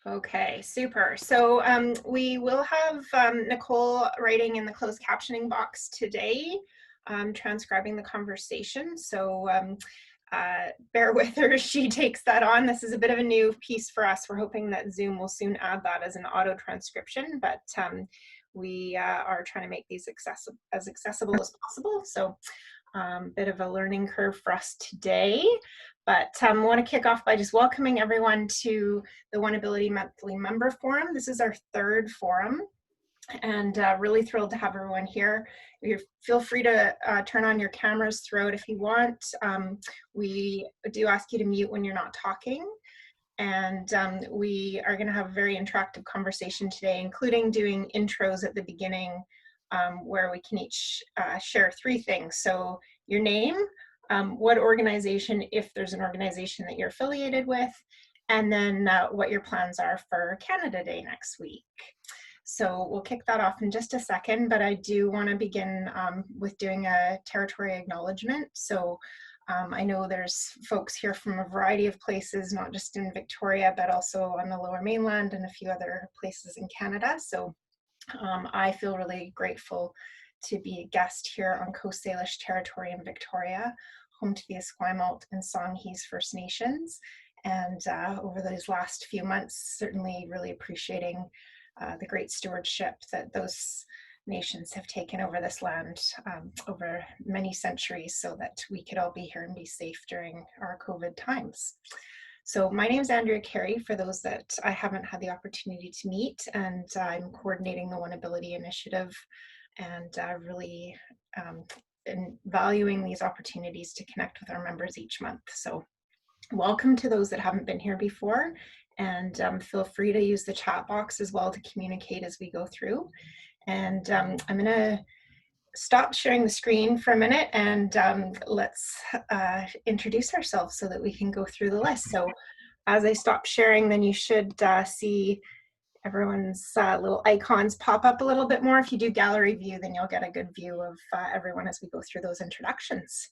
Okay, super. So we will have Nicole writing in the closed captioning box today, transcribing the conversation. So bear with her as she takes that on. This is a bit of a new piece for us. We're hoping that Zoom will soon add that as an auto transcription, but we are trying to make these as accessible as possible. So bit of a learning curve for us today. But I want to kick off by just welcoming everyone to the OneAbility Monthly Member Forum. This is our third forum, and really thrilled to have everyone here. Feel free to turn on your cameras throughout if you want. We do ask you to mute when you're not talking. And we are going to have a very interactive conversation today, including doing intros at the beginning, where we can each share 3 things. So your name, what organization, if there's an organization that you're affiliated with, and then what your plans are for Canada Day next week. So we'll kick that off in just a second, but I do want to begin with doing a territory acknowledgement. So I know there's folks here from a variety of places, not just in Victoria, but also on the Lower Mainland and a few other places in Canada. So I feel really grateful to be a guest here on Coast Salish territory in Victoria, home to the Esquimalt and Songhees First Nations. And over those last few months, certainly really appreciating the great stewardship that those nations have taken over this land over many centuries so that we could all be here and be safe during our COVID times. So my name is Andrea Carey, for those that I haven't had the opportunity to meet, and I'm coordinating the OneAbility initiative, and really valuing these opportunities to connect with our members each month. So welcome to those that haven't been here before, and feel free to use the chat box as well to communicate as we go through. And I'm going to stop sharing the screen for a minute, and let's introduce ourselves so that we can go through the list. So as I stop sharing, then you should see everyone's little icons pop up a little bit more. If you do gallery view, then you'll get a good view of everyone as we go through those introductions.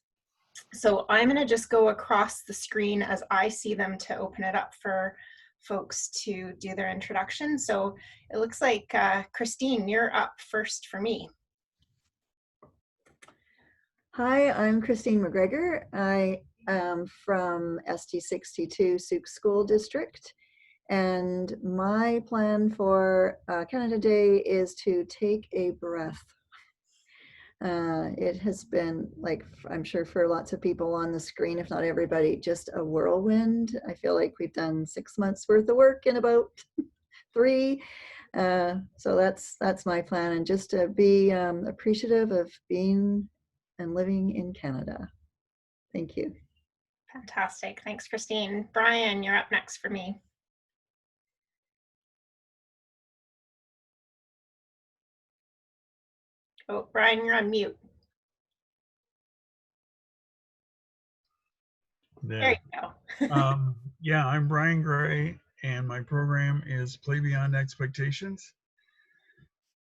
So I'm going to just go across the screen as I see them to open it up for folks to do their introduction. So it looks like Christine, you're up first for me. Hi, I'm Christine McGregor. I am from ST62 Souk School District, and my plan for Canada Day is to take a breath. It has been, like, I'm sure for lots of people on the screen, if not everybody, just a whirlwind. I feel like we've done 6 months worth of work in about 3. So that's my plan, and just to be appreciative of being and living in Canada. Thank you. Fantastic. Thanks, Christine. Brian, you're up next for me. Oh, Brian, you're on mute. There you go. Yeah, I'm Brian Gray, and my program is Play Beyond Expectations.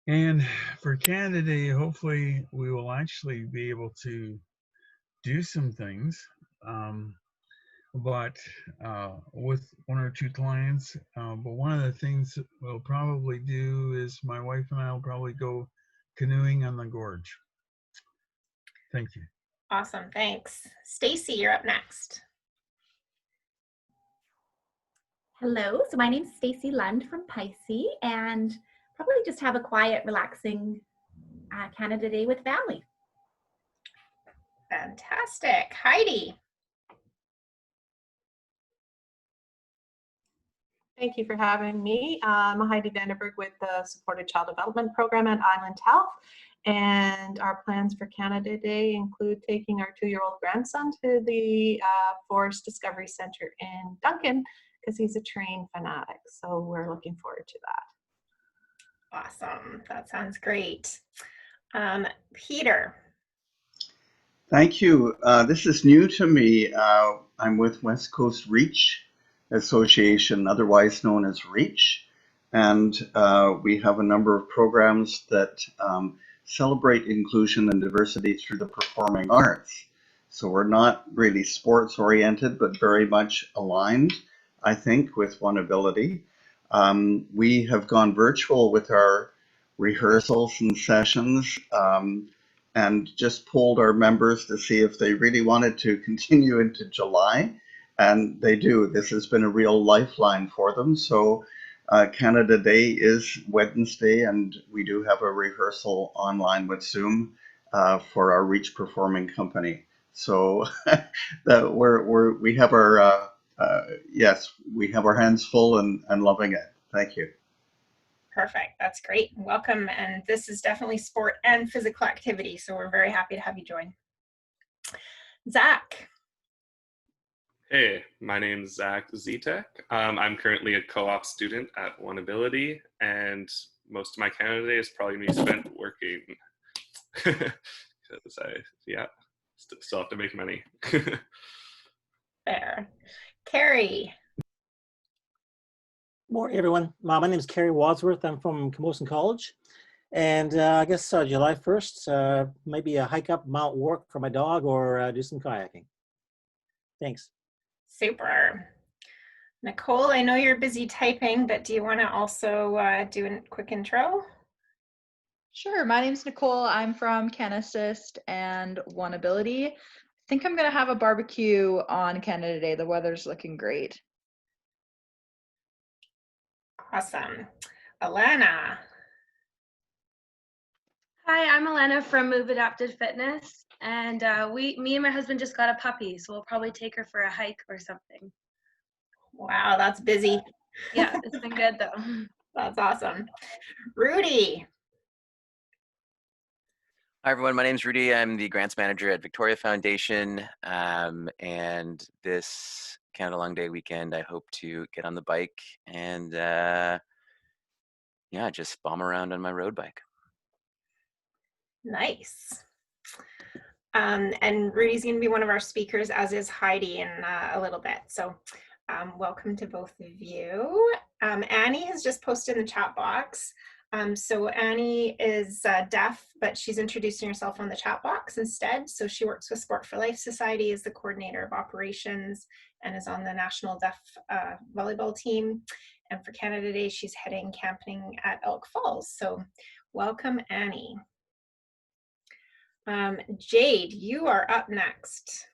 And for Canada Day, hopefully we will actually be able to do some things, but with 1 or 2 clients. But one of the things we'll probably do is my wife and I will probably go canoeing on the gorge. Thank you. Awesome, thanks. Stacy, you're up next. Hello, so my name is Stacy Lund from Pisces, and probably just have a quiet, relaxing Canada Day with family. Fantastic. Heidi. Thank you for having me. I'm Heidi Vanderberg with the Supported Child Development Program at Island Health, and our plans for Canada Day include taking our 2-year-old grandson to the Forest Discovery Centre in Duncan, because he's a train fanatic, so we're looking forward to that. Awesome, that sounds great. Peter. Thank you. This is new to me. I'm with West Coast Reach Association, otherwise known as REACH, and we have a number of programs that celebrate inclusion and diversity through the performing arts. So we're not really sports oriented, but very much aligned, I think, with OneAbility. We have gone virtual with our rehearsals and sessions, and just polled our members to see if they really wanted to continue into July. And they do. This has been a real lifeline for them. So Canada Day is Wednesday, and we do have a rehearsal online with Zoom for our Reach Performing Company. So we have our yes, we have our hands full and loving it. Thank you. Perfect. That's great. Welcome. And this is definitely sport and physical activity. So we're very happy to have you join. Zach. Hey, my name's Zach Zitek. I'm currently a co-op student at OneAbility, and most of my Canada Day is probably me spent working because I still have to make money. Fair. Carrie. Morning, everyone. My name is Kerry Wadsworth. I'm from Camosun College. And I guess July 1st, maybe a hike up Mount Wark for my dog or do some kayaking. Thanks. Super. Nicole, I know you're busy typing, but do you want to also do a quick intro? Sure. My name's Nicole. I'm from CanAssist and OneAbility. I think I'm going to have a barbecue on Canada Day. The weather's looking great. Awesome. Alana. Hi, I'm Alana from Move Adapted Fitness, and me and my husband just got a puppy, so we'll probably take her for a hike or something. Wow, that's busy. Yeah, it's been good though. That's awesome. Rudy. Hi everyone, my name is Rudy. I'm the grants manager at Victoria Foundation, and this Canada Long Day weekend, I hope to get on the bike and yeah, just bomb around on my road bike. Nice. And Rudy's going to be one of our speakers, as is Heidi, in a little bit. So welcome to both of you. Annie has just posted in the chat box. So Annie is deaf, but she's introducing herself on the chat box instead. So she works with Sport for Life Society as the coordinator of operations and is on the National Deaf Volleyball team. And for Canada Day, she's heading camping at Elk Falls. So welcome, Annie. Jade, you are up next.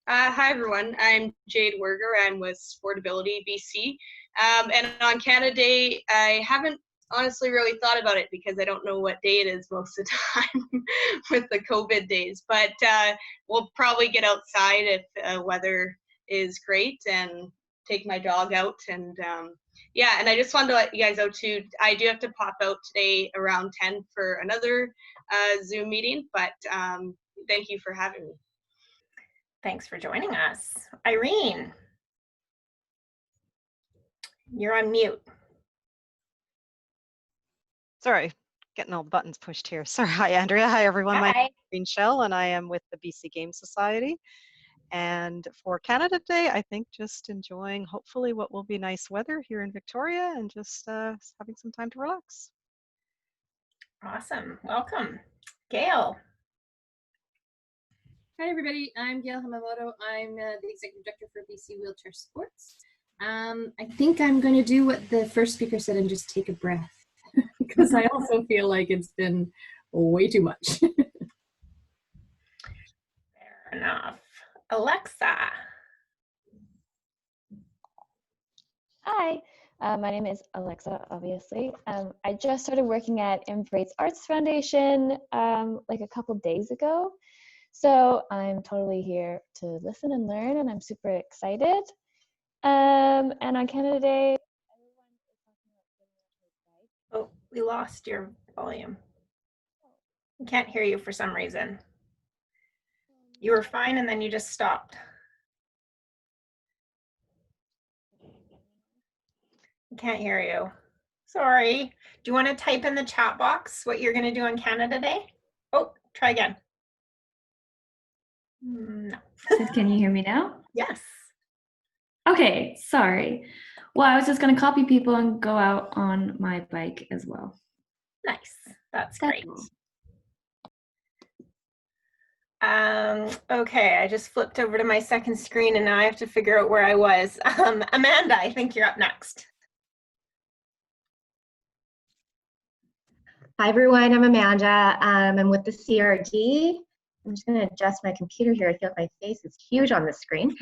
Hi everyone, I'm Jade Werger. I'm with Sportability BC. And on Canada Day, I haven't honestly really thought about it because I don't know what day it is most of the time with the COVID days. But we'll probably get outside if weather is great and take my dog out. And yeah, and I just wanted to let you guys know too, I do have to pop out today around 10 for another Zoom meeting, but thank you for having me. Thanks for joining us. Irene, you're on mute. Sorry, getting all the buttons pushed here. Sorry. Hi, Andrea. Hi, everyone. Hi. My name is Irene Shell, and I am with the BC Game Society. And for Canada Day, I think just enjoying hopefully what will be nice weather here in Victoria and just having some time to relax. Awesome. Welcome. Gail. Hi everybody, I'm Gail Hamamoto. I'm the Executive Director for BC Wheelchair Sports. I think I'm going to do what the first speaker said and just take a breath because I also feel like it's been way too much. Fair enough. Alexa. Hi, my name is Alexa, obviously. I just started working at Embrace Arts Foundation like a couple days ago. So I'm totally here to listen and learn, and I'm super excited. And on Canada Day, everyone is talking about getting on their bike. Oh, we lost your volume. I can't hear you for some reason. You were fine, and then you just stopped. I can't hear you. Sorry. Do you want to type in the chat box what you're going to do on Canada Day? Oh, try again. No. Can you hear me now? Yes. Okay, sorry. Well, I was just going to copy people and go out on my bike as well. Nice. That's great. Cool. Okay, I just flipped over to my second screen and now I have to figure out where I was. Amanda, I think you're up next. Hi everyone, I'm Amanda. I'm with the CRD. I'm just going to adjust my computer here. I feel like my face is huge on the screen.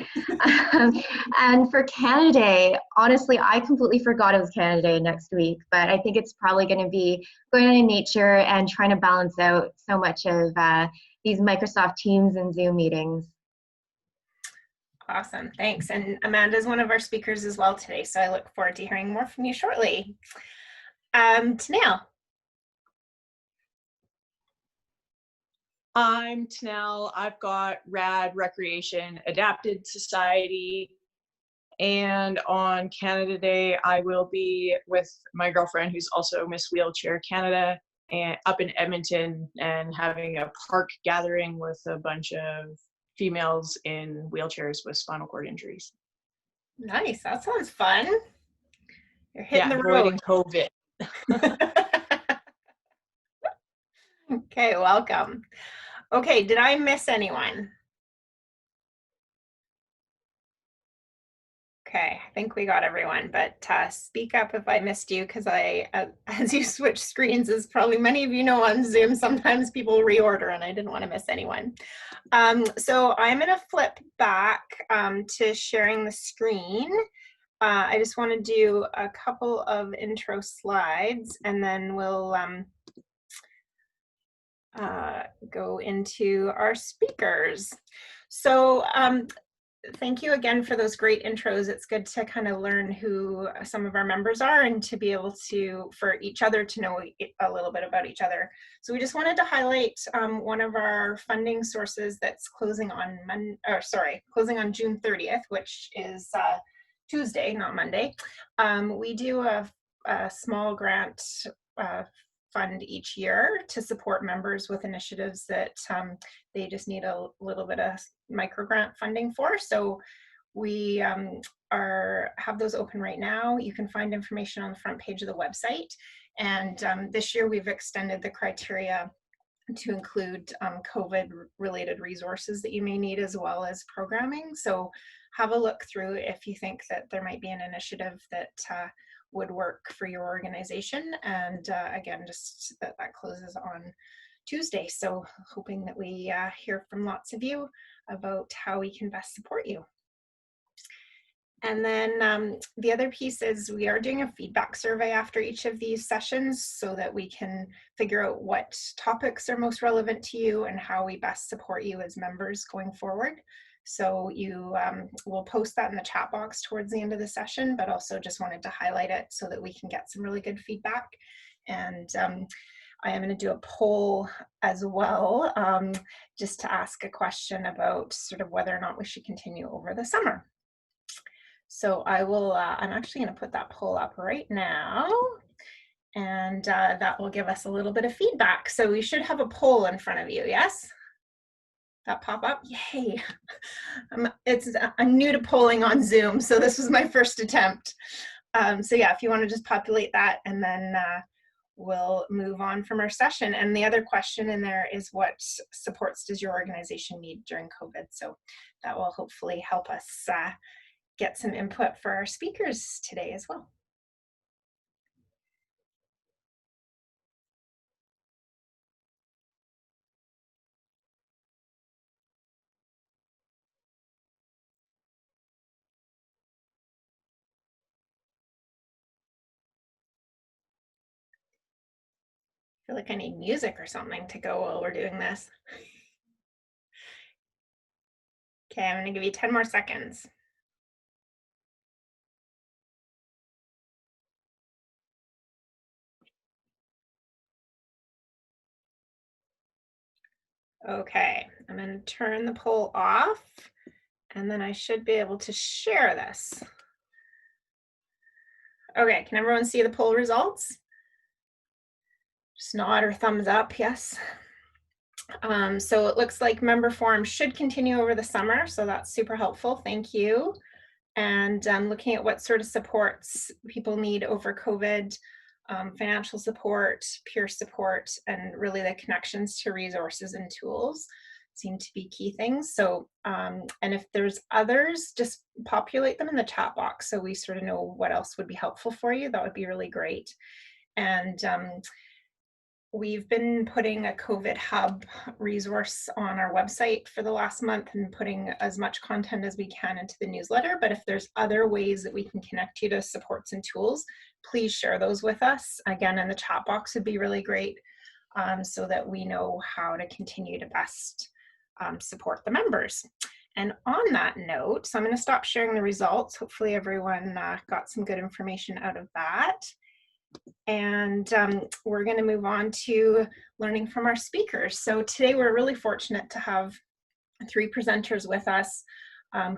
And for Canada Day, honestly, I completely forgot it was Canada Day next week, but I think it's probably going to be going out in nature and trying to balance out so much of these Microsoft Teams and Zoom meetings. Awesome, thanks. And Amanda's one of our speakers as well today, so I look forward to hearing more from you shortly. Tanel. I'm Tanel. I've got RAD Recreation Adapted Society. And on Canada Day, I will be with my girlfriend, who's also Miss Wheelchair Canada, and up in Edmonton, and having a park gathering with a bunch of females in wheelchairs with spinal cord injuries. Nice, that sounds fun. You're hitting the avoiding road. COVID. Okay, welcome. Okay, did I miss anyone? Okay, I think we got everyone, but speak up if I missed you, because as you switch screens, as probably many of you know on Zoom, sometimes people reorder and I didn't want to miss anyone. So I'm going to flip back to sharing the screen. I just want to do a couple of intro slides and then we'll go into our speakers. So thank you again for those great intros. It's good to kind of learn who some of our members are and to be able to, for each other to know a little bit about each other. So we just wanted to highlight one of our funding sources that's closing on closing on June 30th, which is Tuesday, not Monday. We do a small grant fund each year to support members with initiatives that they just need a little bit of micro grant funding for. So we have those open right now. You can find information on the front page of the website. And this year we've extended the criteria to include COVID-related resources that you may need, as well as programming. So have a look through if you think that there might be an initiative that would work for your organization. And again, just that closes on Tuesday. So hoping that we hear from lots of you about how we can best support you. And then the other piece is we are doing a feedback survey after each of these sessions so that we can figure out what topics are most relevant to you and how we best support you as members going forward. So you will post that in the chat box towards the end of the session, but also just wanted to highlight it so that we can get some really good feedback. And I am going to do a poll as well, just to ask a question about sort of whether or not we should continue over the summer. So I will, I'm actually going to put that poll up right now, and that will give us a little bit of feedback. So we should have a poll in front of you, yes? That pop up? Yay. I'm new to polling on Zoom, so this was my first attempt. So yeah, if you want to just populate that, and then we'll move on from our session. And the other question in there is, what supports does your organization need during COVID? So that will hopefully help us get some input for our speakers today as well. I feel like I need music or something to go while we're doing this. Okay, I'm gonna give you 10 more seconds. Okay, I'm going to turn the poll off, and then I should be able to share this. Okay, can everyone see the poll results? Just nod or thumbs up, yes. So it looks like member forums should continue over the summer, so that's super helpful, thank you. And looking at what sort of supports people need over COVID, financial support, peer support, and really the connections to resources and tools seem to be key things. So, and if there's others, just populate them in the chat box so we sort of know what else would be helpful for you. That would be really great. And We've been putting a COVID hub resource on our website for the last month and putting as much content as we can into the newsletter. But if there's other ways that we can connect you to supports and tools, please share those with us. Again, in the chat box would be really great, so that we know how to continue to best support the members. And on that note, so I'm going to stop sharing the results. Hopefully everyone got some good information out of that. And we're going to move on to learning from our speakers. So today we're really fortunate to have 3 presenters with us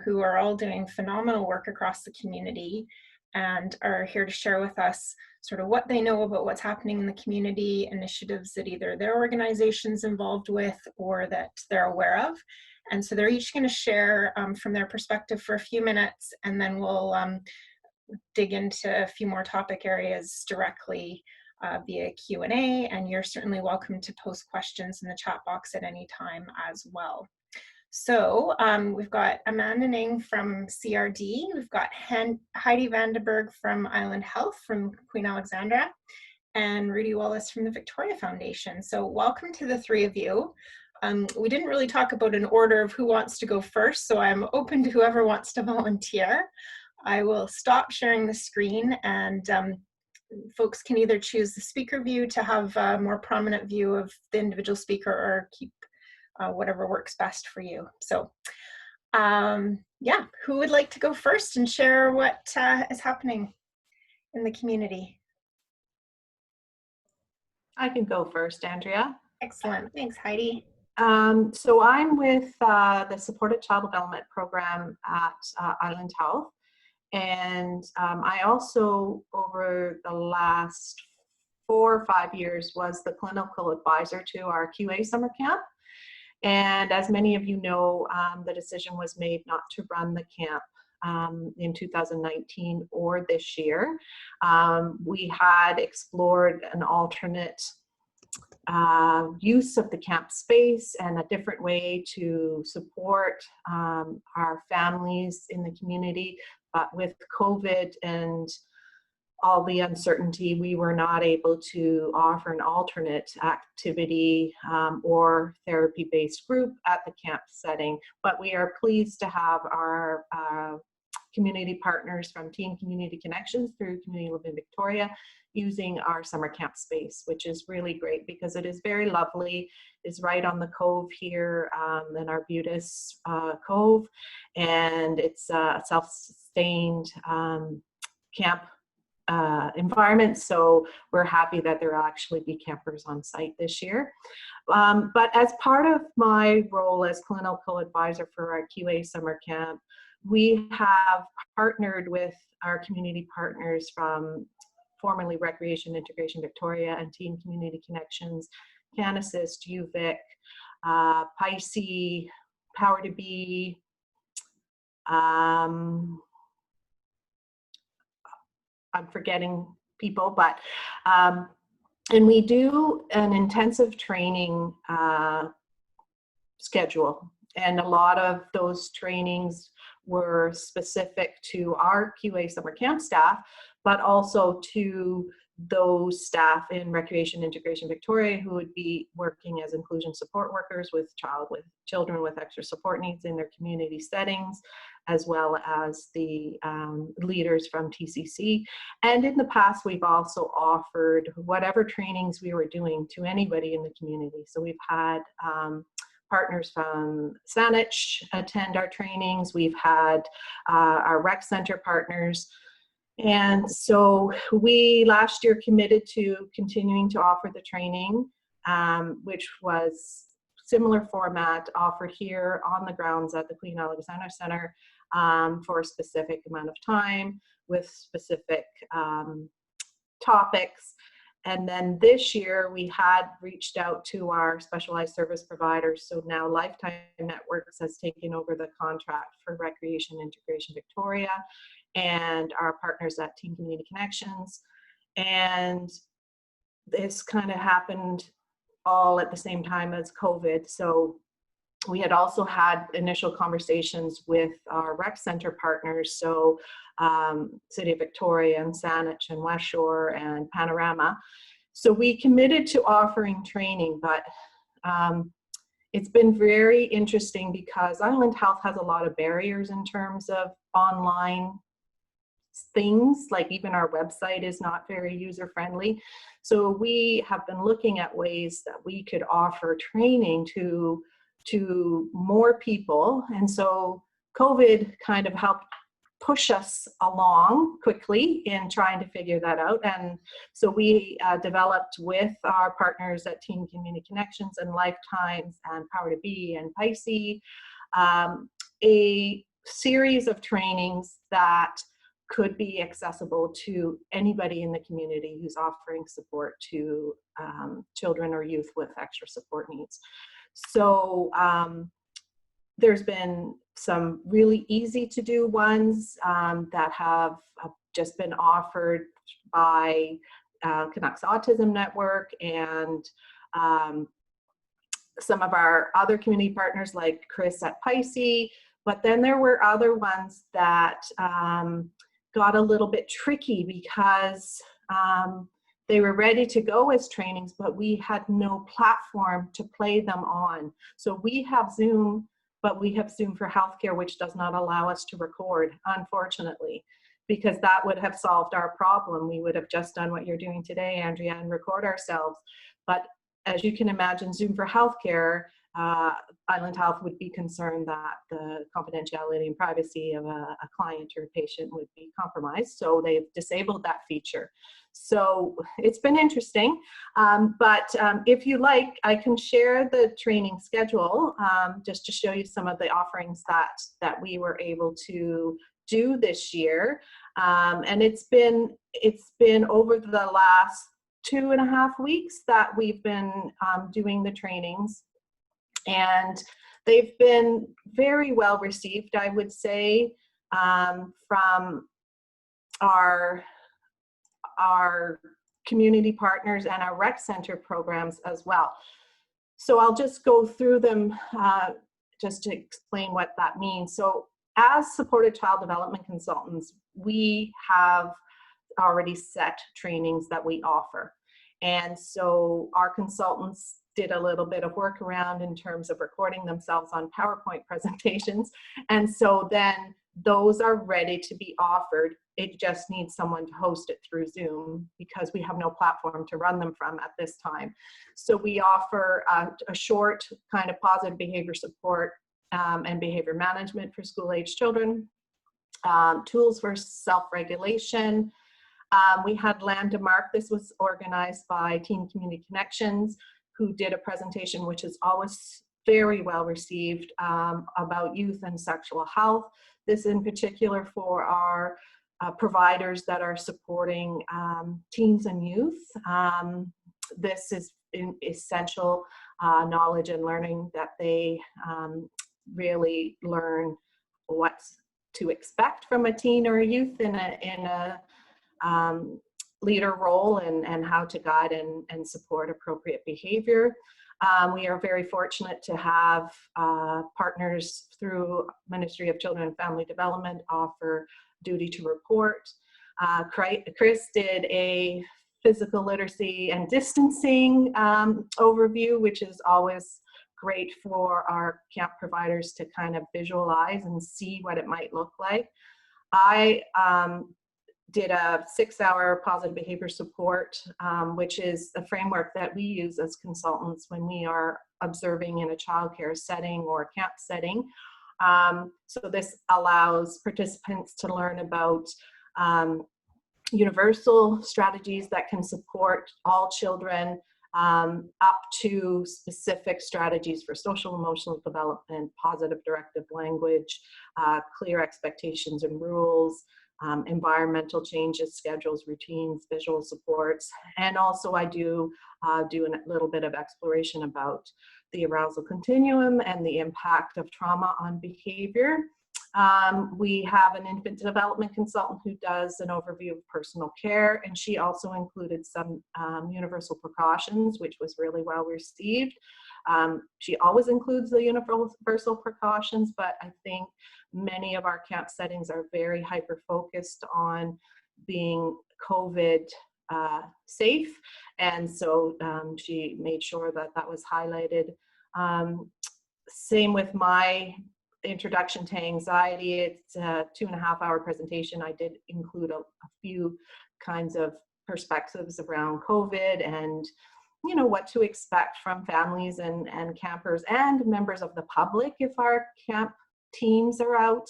who are all doing phenomenal work across the community and are here to share with us sort of what they know about what's happening in the community, initiatives that either their organization's involved with or that they're aware of. And so they're each going to share from their perspective for a few minutes, and then we'll dig into a few more topic areas directly via Q&A, and you're certainly welcome to post questions in the chat box at any time as well. So we've got Amanda Ning from CRD, we've got Heidi Vandenberg from Island Health from Queen Alexandra, and Rudy Wallace from the Victoria Foundation. So welcome to the 3 of you. We didn't really talk about an order of who wants to go first, so I'm open to whoever wants to volunteer. I will stop sharing the screen, and folks can either choose the speaker view to have a more prominent view of the individual speaker, or keep whatever works best for you. So yeah, who would like to go first and share what is happening in the community? I can go first, Andrea. Excellent, thanks Heidi. So I'm with the Supported Child Development Program at Island Health. And I also, over the last 4 or 5 years, was the clinical advisor to our QA summer camp. And as many of you know, the decision was made not to run the camp in 2019 or this year. We had explored an alternate use of the camp space and a different way to support our families in the community. But with COVID and all the uncertainty, we were not able to offer an alternate activity or therapy-based group at the camp setting. But we are pleased to have our community partners from Teen Community Connections through Community Living Victoria using our summer camp space, which is really great because it is very lovely. It's right on the cove here in Arbutus Cove, and it's a self-sustained camp environment, so we're happy that there will actually be campers on site this year. But as part of my role as clinical advisor for our QA summer camp, we have partnered with our community partners from formerly Recreation Integration Victoria and Teen Community Connections, CanAssist, UVic, PICE, Power to Be, I'm forgetting people, but and we do an intensive training schedule, and a lot of those trainings were specific to our QA summer camp staff, but also to those staff in Recreation Integration Victoria who would be working as inclusion support workers with children with extra support needs in their community settings, as well as the leaders from TCC. And in the past, we've also offered whatever trainings we were doing to anybody in the community. So we've had partners from Saanich attend our trainings. We've had our rec center partners. And so we last year committed to continuing to offer the training, which was similar format offered here on the grounds at the Queen Alexandra Centre for a specific amount of time with specific topics. And then this year we had reached out to our specialized service providers. So now Lifetime Networks has taken over the contract for Recreation Integration Victoria and our partners at Teen Community Connections. And this kind of happened all at the same time as COVID. So we had also had initial conversations with our rec center partners, so City of Victoria and Saanich and West Shore and Panorama. So we committed to offering training, but it's been very interesting because Island Health has a lot of barriers in terms of online things, like even our website is not very user-friendly. So we have been looking at ways that we could offer training to more people. And so COVID kind of helped push us along quickly in trying to figure that out. And so we developed with our partners at Teen Community Connections and Lifetimes and Power to Be and Pisces, a series of trainings that could be accessible to anybody in the community who's offering support to children or youth with extra support needs. So there's been some really easy to do ones that have just been offered by Canucks Autism Network and some of our other community partners like Chris at Pisces. But then there were other ones that got a little bit tricky because they were ready to go as trainings, but we had no platform to play them on. So we have Zoom, but we have Zoom for Healthcare, which does not allow us to record, unfortunately, because that would have solved our problem. We would have just done what you're doing today, Andrea, and record ourselves. But as you can imagine, Zoom for Healthcare, Island Health would be concerned that the confidentiality and privacy of a client or a patient would be compromised. So they've disabled that feature. So it's been interesting. But if you like, I can share the training schedule just to show you some of the offerings that we were able to do this year. And it's been over the last 2.5 weeks that we've been doing the trainings. And they've been very well received, I would say, from our community partners and our rec center programs as well. So I'll just go through them just to explain what that means. So as supported child development consultants, we have already set trainings that we offer. And so our consultants did a little bit of work around in terms of recording themselves on PowerPoint presentations. And so then those are ready to be offered. It just needs someone to host it through Zoom because we have no platform to run them from at this time. So we offer a short kind of positive behavior support and behavior management for school-age children, tools for self-regulation. We had Landmark. This was organized by Teen Community Connections, who did a presentation which is always very well received about youth and sexual health. This in particular for our providers that are supporting teens and youth. This is essential knowledge and learning that they really learn what to expect from a teen or a youth in a leader role and how to guide and support appropriate behavior. We are very fortunate to have partners through Ministry of Children and Family Development offer duty to report. Chris did a physical literacy and distancing overview, which is always great for our camp providers to kind of visualize and see what it might look like. I did a 6-hour positive behavior support, which is a framework that we use as consultants when we are observing in a childcare setting or a camp setting. So this allows participants to learn about universal strategies that can support all children, up to specific strategies for social emotional development, positive directive language, clear expectations and rules, environmental changes, schedules, routines, visual supports. And also I do a little bit of exploration about the arousal continuum and the impact of trauma on behavior. We have an infant development consultant who does an overview of personal care, and she also included some universal precautions, which was really well received. She always includes the universal precautions, but I think many of our camp settings are very hyper-focused on being COVID safe. And so she made sure that that was highlighted. Same with my introduction to anxiety. It's a 2.5-hour presentation. I did include a few kinds of perspectives around COVID and, you know, what to expect from families and campers and members of the public if our camp teams are out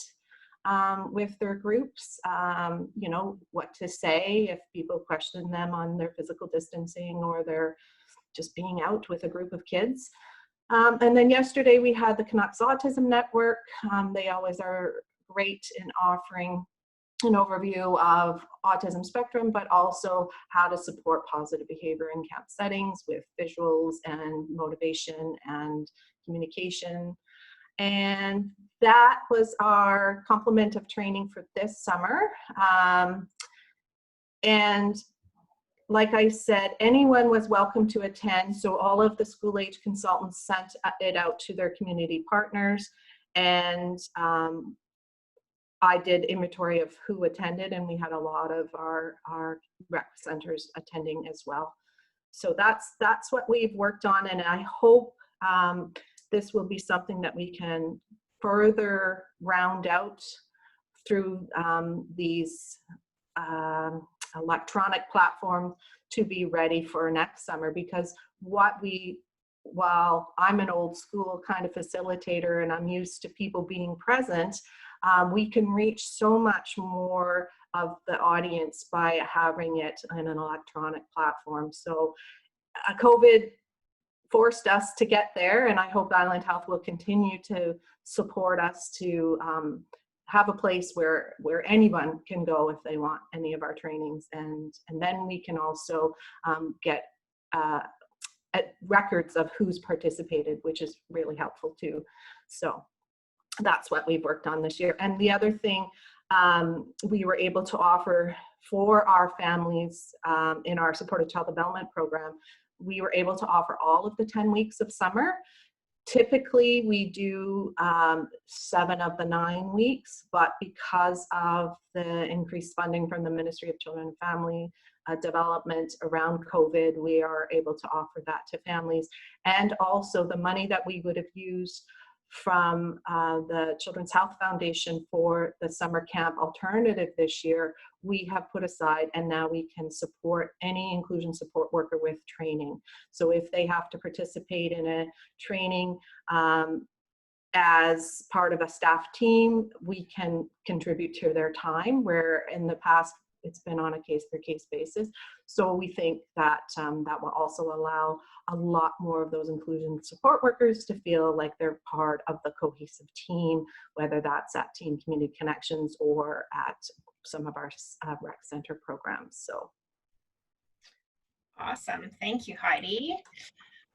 with their groups, you know, what to say if people question them on their physical distancing or they're just being out with a group of kids. And then yesterday we had the Canucks Autism Network. They always are great in offering an overview of autism spectrum, but also how to support positive behavior in camp settings with visuals and motivation and communication. And that was our complement of training for this summer. And like I said, anyone was welcome to attend. So all of the school age consultants sent it out to their community partners. And I did inventory of who attended, and we had a lot of our rec centers attending as well. So that's what we've worked on, and I hope this will be something that we can further round out through these electronic platforms to be ready for next summer. Because while I'm an old school kind of facilitator and I'm used to people being present, we can reach so much more of the audience by having it in an electronic platform. So COVID forced us to get there, and I hope Island Health will continue to support us to have a place where anyone can go if they want any of our trainings, and then we can also get records of who's participated, which is really helpful too. So that's what we've worked on this year. And the other thing we were able to offer for our families in our supported child development program, we were able to offer all of the 10 weeks of summer. Typically we do 7 of the 9 weeks, but because of the increased funding from the Ministry of Children and Family Development around COVID, we are able to offer that to families. And also the money that we would have used from the Children's Health Foundation for the summer camp alternative this year, we have put aside, and now we can support any inclusion support worker with training. So if they have to participate in a training as part of a staff team, we can contribute to their time, where in the past it's been on a case-by-case basis. So we think that that will also allow a lot more of those inclusion support workers to feel like they're part of the cohesive team, whether that's at Team Community Connections or at some of our rec center programs. So awesome. Thank you, Heidi.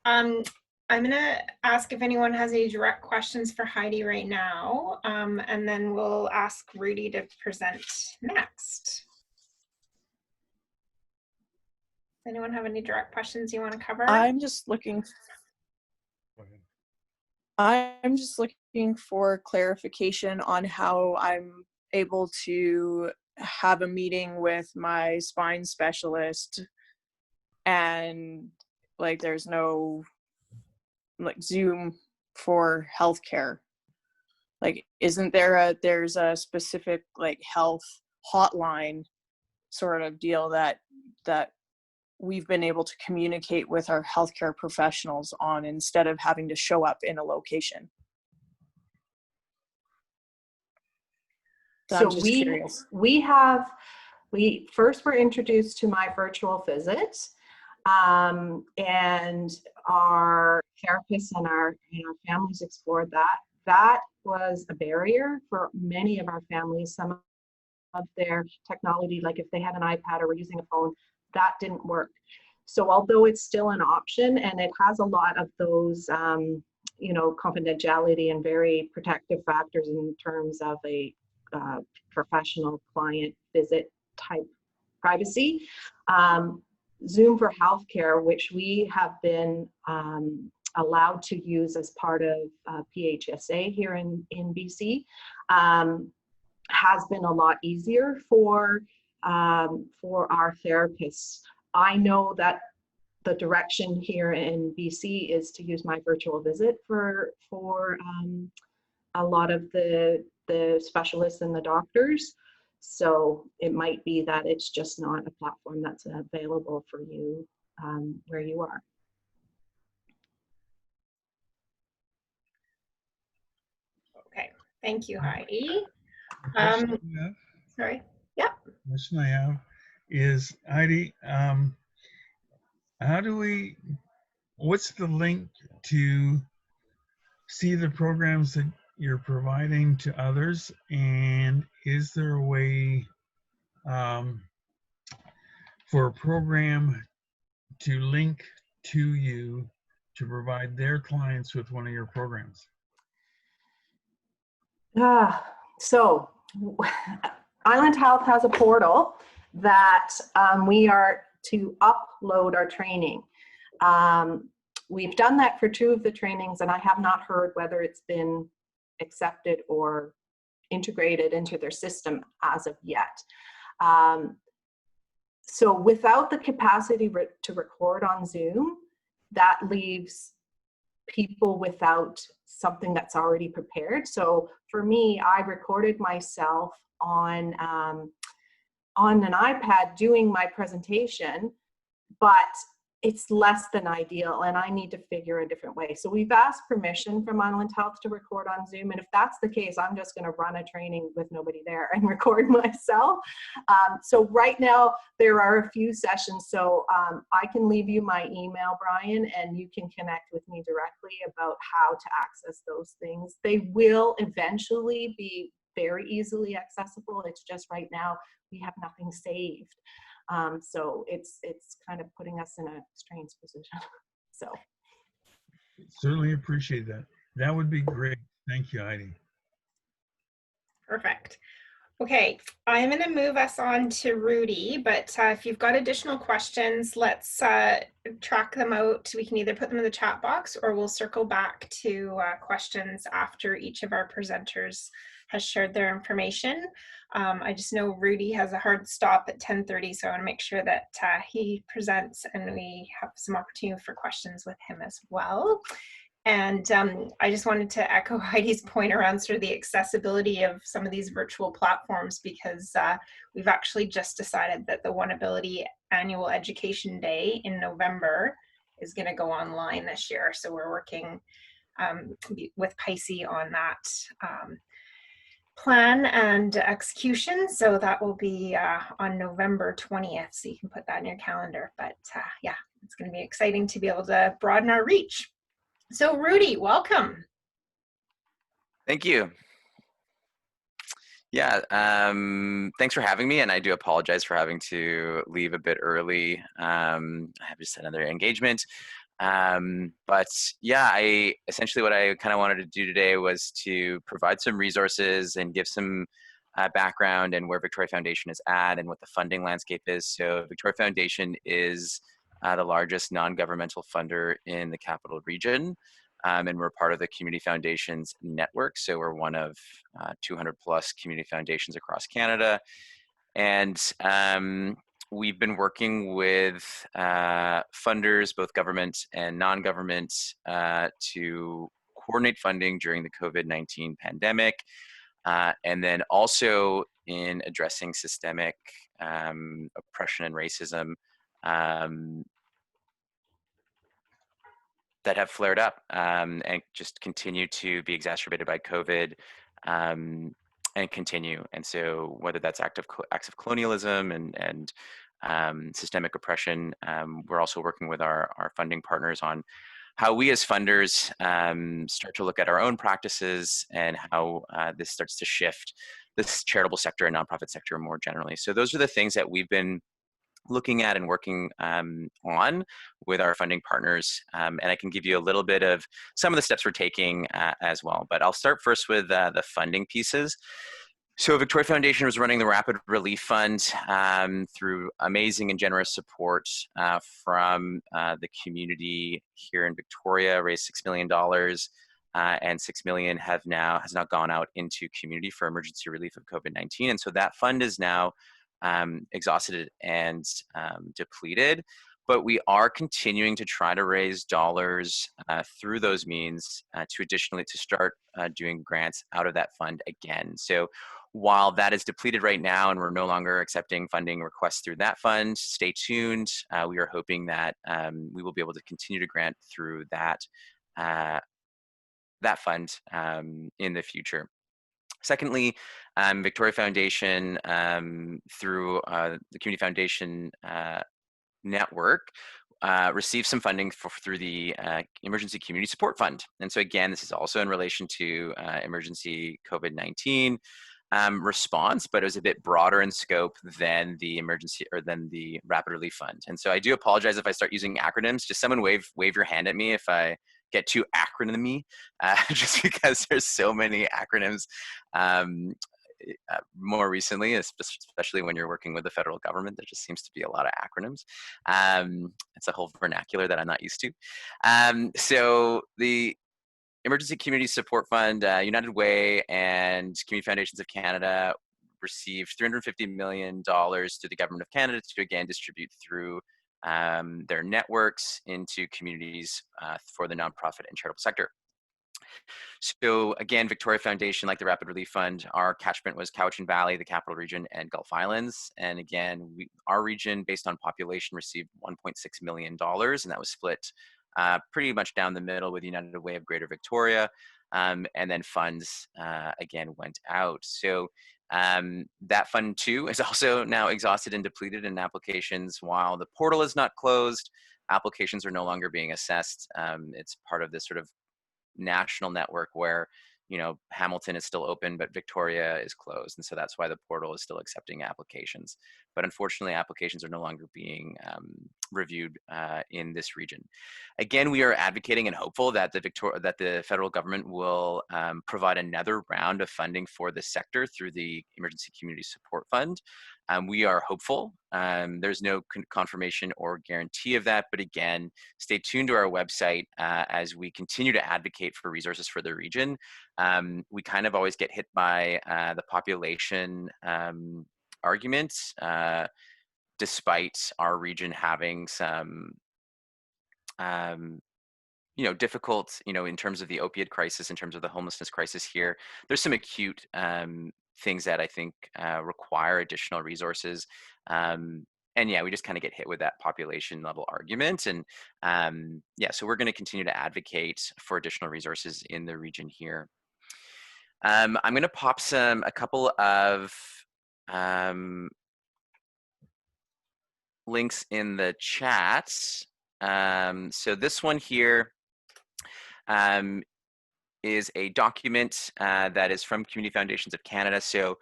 I'm going to ask if anyone has any direct questions for Heidi right now, and then we'll ask Rudy to present next. Anyone have any direct questions you want to cover? I'm just looking for clarification on how I'm able to have a meeting with my spine specialist and like there's no like Zoom for healthcare. Like isn't there there's a specific like health hotline sort of deal that we've been able to communicate with our healthcare professionals on instead of having to show up in a location? So we first were introduced to My Virtual Visit, and our therapists and our families explored that. That was a barrier for many of our families. Some of their technology, like if they had an iPad or were using a phone, that didn't work. So although it's still an option and it has a lot of those, you know, confidentiality and very protective factors in terms of a professional client visit type privacy, Zoom for Healthcare, which we have been allowed to use as part of PHSA here in BC, has been a lot easier for our therapists. I know that the direction here in BC is to use my virtual visit for a lot of the specialists and the doctors. So it might be that it's just not a platform that's available for you where you are. Okay, thank you, Heidi. Question I have- Sorry, yeah. Question I have is, Heidi, what's the link to see the programs that you're providing to others? And is there a way for a program to link to you to provide their clients with one of your programs? So Island Health has a portal that we are to upload our training. We've done that for 2 of the trainings, and I have not heard whether it's been accepted or integrated into their system as of yet. So without the capacity to record on Zoom, that leaves people without something that's already prepared. So for me, I recorded myself on an iPad doing my presentation, but it's less than ideal, and I need to figure a different way. So we've asked permission from Island Health to record on Zoom, and if that's the case, I'm just going to run a training with nobody there and record myself. So right now, there are a few sessions, so I can leave you my email, Brian, and you can connect with me directly about how to access those things. They will eventually be very easily accessible. It's just right now, we have nothing saved. So it's kind of putting us in a strange position. So Certainly appreciate that. That would be great. Thank you, Heidi. Perfect. Okay, I'm going to move us on to Rudy, but if you've got additional questions, let's track them out. We can either put them in the chat box, or we'll circle back to questions after each of our presenters has shared their information. I just know Rudy has a hard stop at 10:30, so I want to make sure that he presents and we have some opportunity for questions with him as well. And I just wanted to echo Heidi's point around sort of the accessibility of some of these virtual platforms, because we've actually just decided that the OneAbility Annual Education Day in November is going to go online this year. So we're working with PICE on that plan and execution. So that will be on November 20th. So you can put that in your calendar. But yeah, it's going to be exciting to be able to broaden our reach. So Rudy, welcome. Thank you. Yeah, thanks for having me, and I do apologize for having to leave a bit early. I have just another engagement. But yeah, essentially what I kind of wanted to do today was to provide some resources and give some background and where Victoria Foundation is at and what the funding landscape is. So Victoria Foundation is the largest non-governmental funder in the Capital Region, and we're part of the Community Foundations Network. So we're one of 200 plus community foundations across Canada. And we've been working with funders, both government and non-government, to coordinate funding during the COVID-19 pandemic, and then also in addressing systemic oppression and racism that have flared up and just continue to be exacerbated by COVID and continue. And so whether that's acts of colonialism and systemic oppression, we're also working with our funding partners on how we as funders start to look at our own practices and how this starts to shift this charitable sector and nonprofit sector more generally. So those are the things that we've been looking at and working on with our funding partners. And I can give you a little bit of some of the steps we're taking as well. But I'll start first with the funding pieces. So Victoria Foundation was running the Rapid Relief Fund through amazing and generous support from the community here in Victoria, raised $6 million. And $6 million has now gone out into community for emergency relief of COVID-19. And so that fund is now exhausted and depleted. But we are continuing to try to raise dollars through those means to start doing grants out of that fund again. So while that is depleted right now and we're no longer accepting funding requests through that fund, stay tuned. We are hoping that we will be able to continue to grant through that fund in the future. Secondly, Victoria Foundation, through the Community Foundation network, received some funding through the Emergency Community Support Fund. And so again, this is also in relation to emergency COVID-19 response, but it was a bit broader in scope than the Rapid Relief Fund. And so I do apologize if I start using acronyms. Just someone wave your hand at me if I get too acronymy, just because there's so many acronyms more recently, especially when you're working with the federal government. There just seems to be a lot of acronyms. It's a whole vernacular that I'm not used to. So the Emergency Community Support Fund, United Way and Community Foundations of Canada received $350 million to the Government of Canada to again distribute through their networks into communities for the nonprofit and charitable sector. So again, Victoria Foundation, like the Rapid Relief Fund, our catchment was Cowichan Valley, the Capital Region, and Gulf Islands. And again, our region, based on population, received $1.6 million, and that was split pretty much down the middle with United Way of Greater Victoria. And then funds, again, went out. So that fund too is also now exhausted and depleted in applications. While the portal is not closed, applications are no longer being assessed. It's part of this sort of national network where, you know, Hamilton is still open, but Victoria is closed. And so that's why the portal is still accepting applications. But unfortunately, applications are no longer being reviewed in this region. Again, we are advocating and hopeful that the federal government will provide another round of funding for the sector through the Emergency Community Support Fund. We are hopeful. There's no confirmation or guarantee of that, but again, stay tuned to our website as we continue to advocate for resources for the region. We kind of always get hit by the population argument, despite our region having some difficult, in terms of the opiate crisis, in terms of the homelessness crisis here. There's some acute things that I think require additional resources. And yeah, we just kind of get hit with that population level argument. And yeah, so we're going to continue to advocate for additional resources in the region here. I'm going to pop a couple of links in the chat. So this one here is a document that is from Community Foundations of Canada. So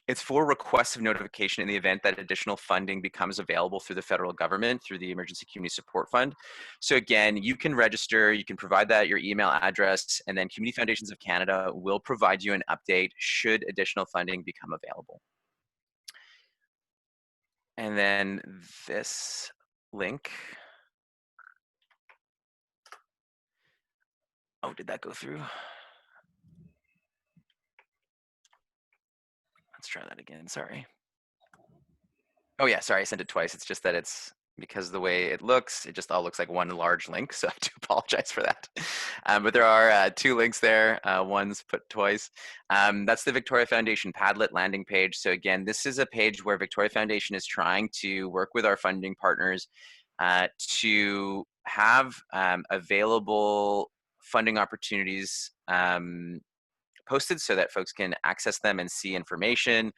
it's for requests of notification in the event that additional funding becomes available through the federal government, through the Emergency Community Support Fund. So again, you can register, you can provide that your email address, and then Community Foundations of Canada will provide you an update should additional funding become available. And then this link. Oh, did that go through? Let's try that again, sorry. Oh yeah, sorry, I sent it twice. It's just that it's, because of the way it looks, it just all looks like one large link, so I do apologize for that. But there are two links there, one's put twice. That's the Victoria Foundation Padlet landing page. So again, this is a page where Victoria Foundation is trying to work with our funding partners to have available funding opportunities posted so that folks can access them and see information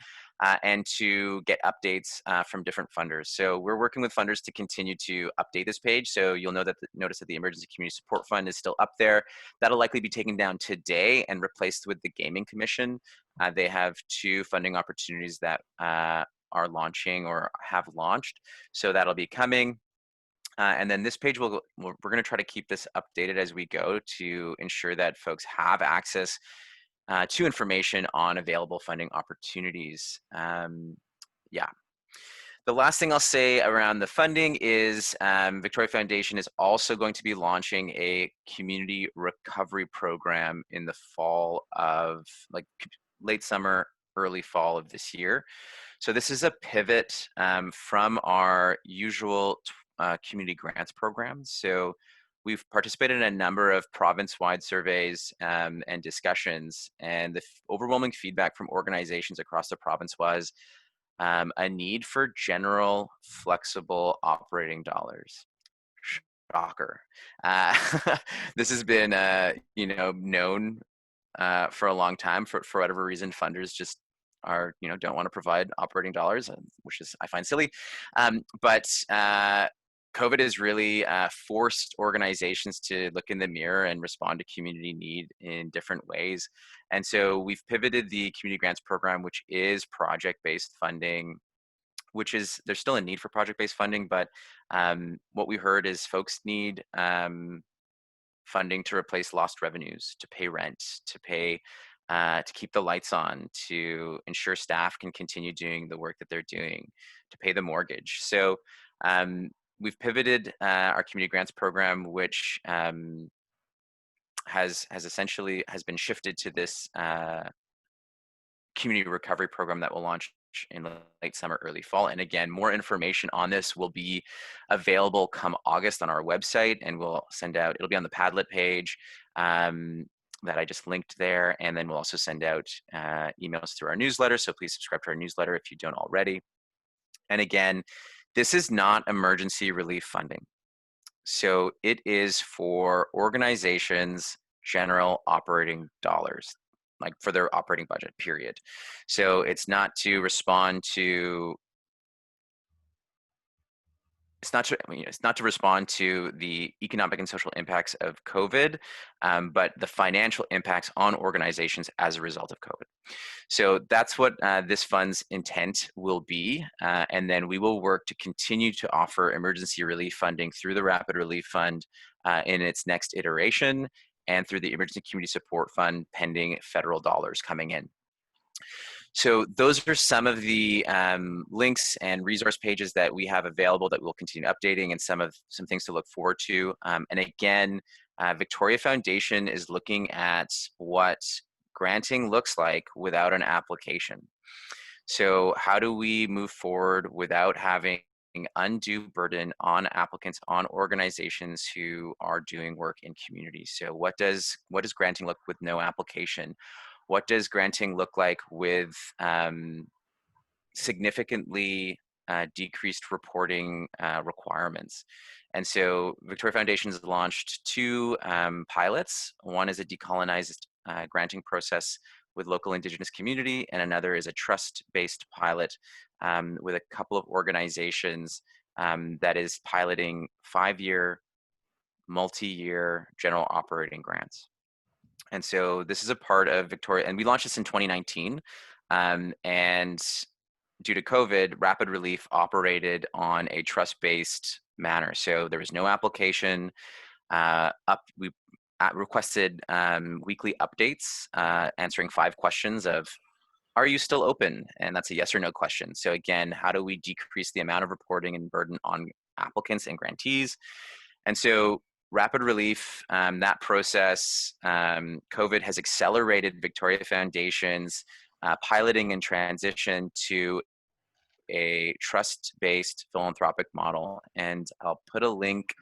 and to get updates from different funders. So we're working with funders to continue to update this page. So you'll know that notice that the Emergency Community Support Fund is still up there. That'll likely be taken down today and replaced with the Gaming Commission. They have two funding opportunities that are launching or have launched. So that'll be coming. And then this page, we're going to try to keep this updated as we go to ensure that folks have access to information on available funding opportunities. Yeah. The last thing I'll say around the funding is Victoria Foundation is also going to be launching a community recovery program in the fall of, like, late summer, early fall of this year. So this is a pivot from our usual community grants program. So we've participated in a number of province-wide surveys and discussions, and the overwhelming feedback from organizations across the province was a need for general flexible operating dollars. Shocker. This has been, known for a long time. For whatever reason, funders just don't want to provide operating dollars, which is I find silly. But COVID has really forced organizations to look in the mirror and respond to community need in different ways. And so we've pivoted the community grants program, which is project-based funding, which is, there's still a need for project-based funding, but what we heard is folks need funding to replace lost revenues, to pay rent, to pay, to keep the lights on, to ensure staff can continue doing the work that they're doing, to pay the mortgage. So we've pivoted our community grants program, which has been shifted to this community recovery program that will launch in late summer, early fall. And again, more information on this will be available come August on our website, and we'll send out, it'll be on the Padlet page that I just linked there. And then we'll also send out emails through our newsletter. So please subscribe to our newsletter if you don't already. And again, this is not emergency relief funding. So it is for organizations' general operating dollars, like for their operating budget, period. So it's not to respond to, it's not to respond to the economic and social impacts of COVID, but the financial impacts on organizations as a result of COVID. So that's what this fund's intent will be. And then we will work to continue to offer emergency relief funding through the Rapid Relief Fund in its next iteration, and through the Emergency Community Support Fund pending federal dollars coming in. So those are some of the links and resource pages that we have available that we'll continue updating, and some things to look forward to. And again, Victoria Foundation is looking at what granting looks like without an application. So how do we move forward without having undue burden on applicants, on organizations who are doing work in communities? So what does granting look with no application? What does granting look like with significantly decreased reporting requirements? And so Victoria Foundation has launched two pilots. One is a decolonized granting process with local Indigenous community, and another is a trust-based pilot with a couple of organizations that is piloting 5-year, multi-year general operating grants. And so this is a part of Victoria, and we launched this in 2019. And due to COVID, Rapid Relief operated on a trust-based manner. So there was no application. We requested weekly updates answering 5 questions of, are you still open? And that's a yes or no question. So again, how do we decrease the amount of reporting and burden on applicants and grantees? And so Rapid Relief, that process, COVID has accelerated Victoria Foundation's piloting and transition to a trust-based philanthropic model. And I'll put a link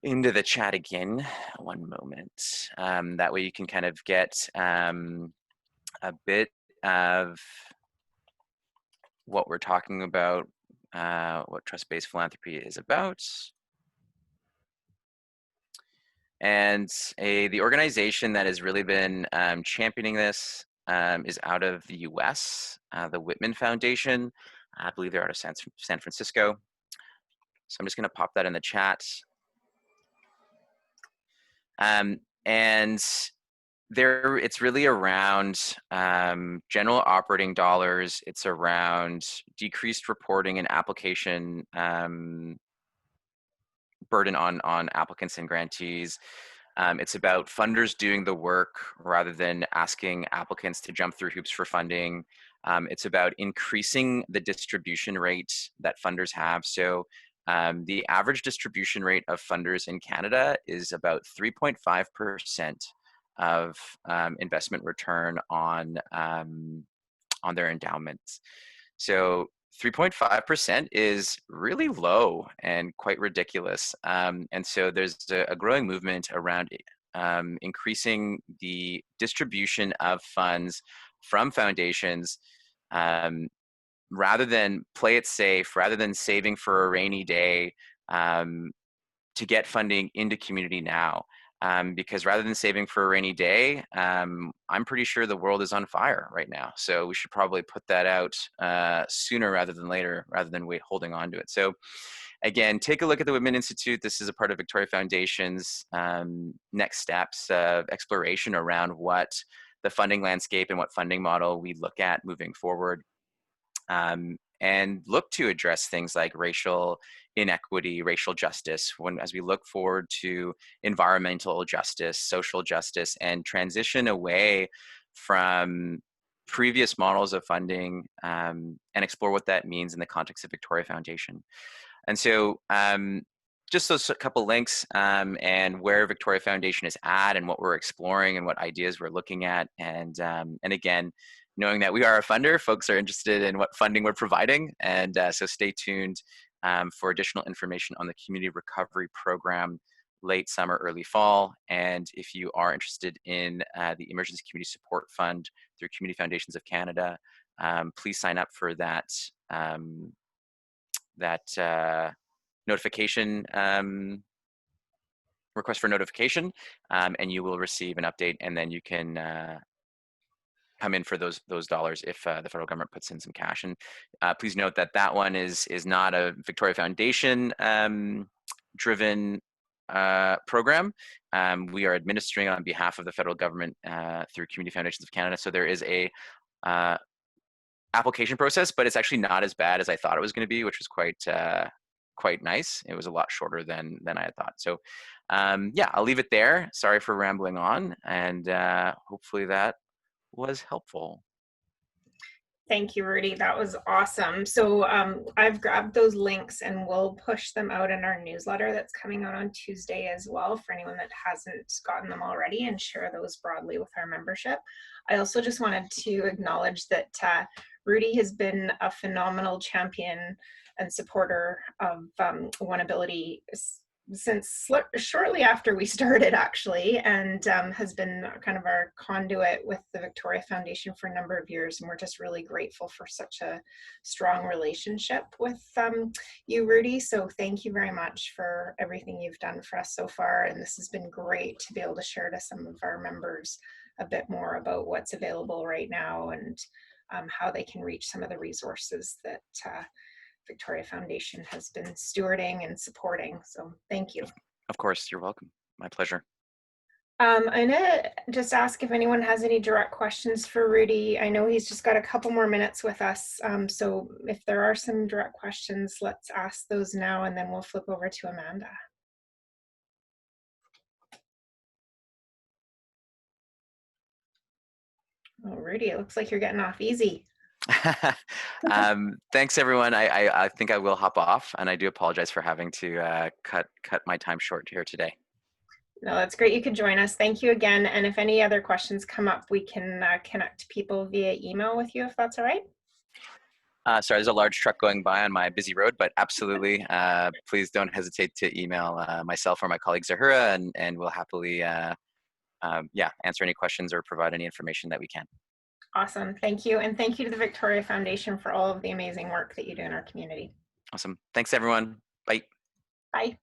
into the chat again, one moment. That way you can kind of get a bit of what we're talking about, what trust-based philanthropy is about. And the organization that has really been championing this is out of the US, the Whitman Foundation. I believe they're out of San Francisco. So I'm just gonna pop that in the chat. And it's really around general operating dollars. It's around decreased reporting and application burden on applicants and grantees. It's about funders doing the work rather than asking applicants to jump through hoops for funding. It's about increasing the distribution rate that funders have. So the average distribution rate of funders in Canada is about 3.5% of investment return on their endowments. So 3.5% is really low and quite ridiculous. And so there's a growing movement around increasing the distribution of funds from foundations, rather than play it safe, rather than saving for a rainy day, to get funding into community now. Because rather than saving for a rainy day, I'm pretty sure the world is on fire right now. So we should probably put that out sooner rather than later, rather than holding on to it. So again, take a look at the Women Institute. This is a part of Victoria Foundation's next steps of exploration around what the funding landscape and what funding model we look at moving forward. And look to address things like racial inequity, racial justice, as we look forward to environmental justice, social justice, and transition away from previous models of funding, and explore what that means in the context of Victoria Foundation. And so just those couple links, and where Victoria Foundation is at and what we're exploring and what ideas we're looking at. And again, knowing that we are a funder, folks are interested in what funding we're providing. And so stay tuned for additional information on the Community Recovery Program late summer, early fall. And if you are interested in the Emergency Community Support Fund through Community Foundations of Canada, please sign up for that, notification, request for notification, and you will receive an update, and then you can come in for those dollars if the federal government puts in some cash. And please note that that one is not a Victoria Foundation driven program. We are administering on behalf of the federal government through Community Foundations of Canada. So there is a application process, but it's actually not as bad as I thought it was going to be, which was quite nice. It was a lot shorter than I had thought. So yeah, I'll leave it there. Sorry for rambling on, and hopefully that was helpful. Thank you, Rudy. That was awesome. So I've grabbed those links and we'll push them out in our newsletter that's coming out on Tuesday as well for anyone that hasn't gotten them already, and share those broadly with our membership. I also just wanted to acknowledge that Rudy has been a phenomenal champion and supporter of OneAbility since shortly after we started, actually, and has been kind of our conduit with the Victoria Foundation for a number of years. And we're just really grateful for such a strong relationship with you, Rudy. So thank you very much for everything you've done for us so far. And this has been great to be able to share to some of our members a bit more about what's available right now, and how they can reach some of the resources that Victoria Foundation has been stewarding and supporting. So thank you. Of course, you're welcome. My pleasure. I'm gonna just ask if anyone has any direct questions for Rudy. I know he's just got a couple more minutes with us. So if there are some direct questions, let's ask those now, and then we'll flip over to Amanda. Oh, Rudy, it looks like you're getting off easy. Thanks, everyone. I think I will hop off, and I do apologize for having to cut my time short here today. No, that's great. You could join us. Thank you again. And if any other questions come up, we can connect people via email with you, if that's all right. Sorry, there's a large truck going by on my busy road, but absolutely, please don't hesitate to email myself or my colleague Zahura, and we'll happily yeah, answer any questions or provide any information that we can. Awesome. Thank you. And thank you to the Victoria Foundation for all of the amazing work that you do in our community. Awesome. Thanks, everyone. Bye. Bye.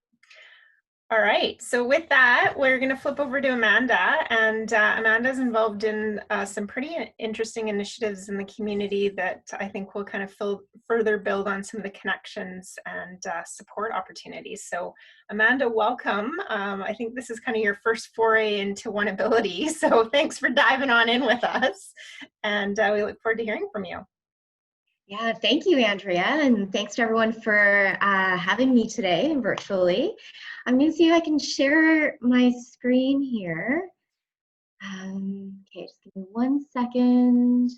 All right, so with that, we're going to flip over to Amanda, and Amanda's involved in some pretty interesting initiatives in the community that I think will kind of further build on some of the connections and support opportunities. So Amanda, welcome. I think this is kind of your first foray into OneAbility, so thanks for diving on in with us, and we look forward to hearing from you. Yeah, thank you, Andrea, and thanks to everyone for having me today virtually. I'm going to see if I can share my screen here. Okay, just give me 1 second.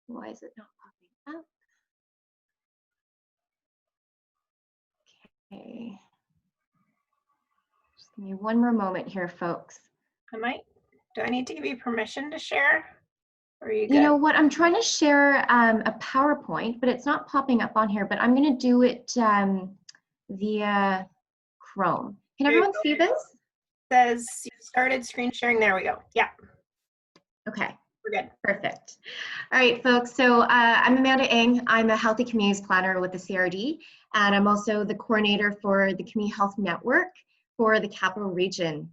Why is it not popping up? Okay. Just give me one more moment here, folks. Do I need to give you permission to share? Or are you You good? know what? I'm trying to share a PowerPoint, but it's not popping up on here. But I'm going to do it via Chrome. Can There you everyone go. see this? It says you started screen sharing. There we go. Yeah, Okay. we're good. Perfect. All right, folks. So I'm Amanda Ng. I'm a Healthy Communities Planner with the CRD, and I'm also the coordinator for the Community Health Network for the Capital Region.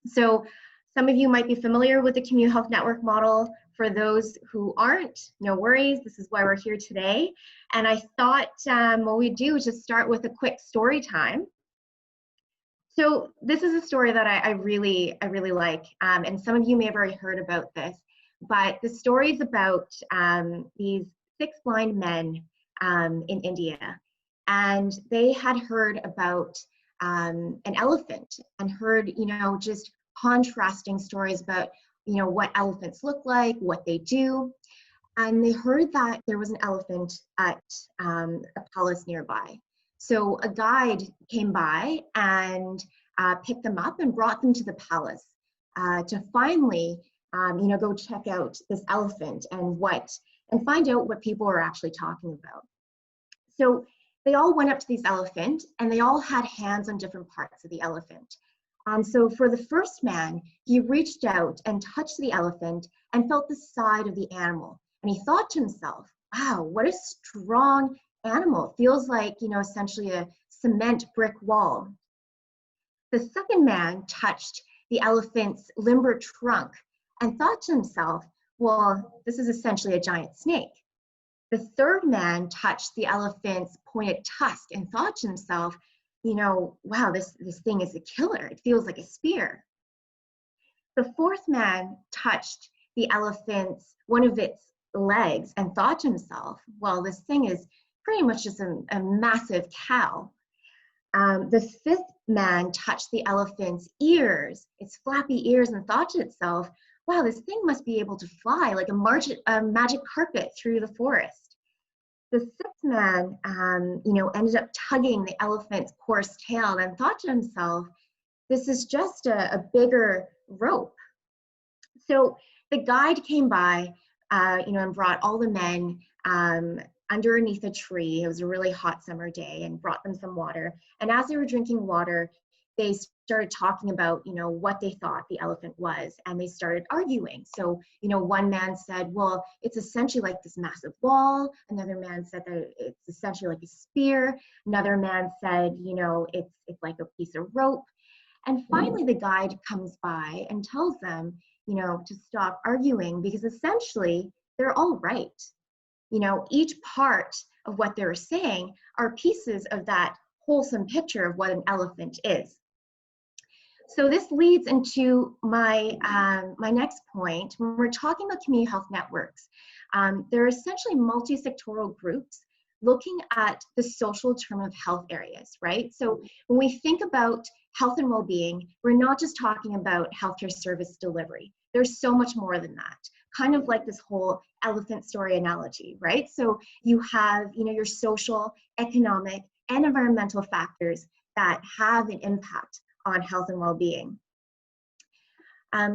So some of you might be familiar with the Community Health Network model. For those who aren't, no worries. This is why we're here today. And I thought what we'd do is just start with a quick story time. So this is a story that I really like, and some of you may have already heard about this, but the story is about these 6 blind men in India, and they had heard about an elephant and heard, you know, just contrasting stories about, you know, what elephants look like, what they do, and they heard that there was an elephant at a palace nearby. So a guide came by and picked them up and brought them to the palace to finally, you know, go check out this elephant and find out what people are actually talking about. So they all went up to this elephant and they all had hands on different parts of the elephant. So for the first man, he reached out and touched the elephant and felt the side of the animal. And he thought to himself, wow, what a strong animal. It feels like, you know, essentially a cement brick wall. The second man touched the elephant's limber trunk and thought to himself, well, this is essentially a giant snake. The third man touched the elephant's pointed tusk and thought to himself, you know, wow, this thing is a killer. It feels like a spear. The fourth man touched the elephant's, one of its legs and thought to himself, well, this thing is pretty much just a massive cow. The fifth man touched the elephant's ears, its flappy ears, and thought to itself, wow, this thing must be able to fly like a magic carpet through the forest. The sixth man, you know, ended up tugging the elephant's coarse tail and thought to himself, this is just a bigger rope. So the guide came by, you know, and brought all the men underneath a tree. It was a really hot summer day, and brought them some water. And as they were drinking water, they started talking about, you know, what they thought the elephant was, and they started arguing. So, you know, one man said, well, it's essentially like this massive wall. Another man said that it's essentially like a spear. Another man said, you know, it's like a piece of rope. And finally, the guide comes by and tells them, you know, to stop arguing, because essentially they're all right. You know, each part of what they're saying are pieces of that wholesome picture of what an elephant is. So this leads into my, my next point. When we're talking about community health networks, they're essentially multi-sectoral groups looking at the social determinant of health areas, right? So when we think about health and well-being, we're not just talking about healthcare service delivery. There's so much more than that. Kind of like this whole elephant story analogy, right? So you have, you know, your social, economic, and environmental factors that have an impact on health and well-being.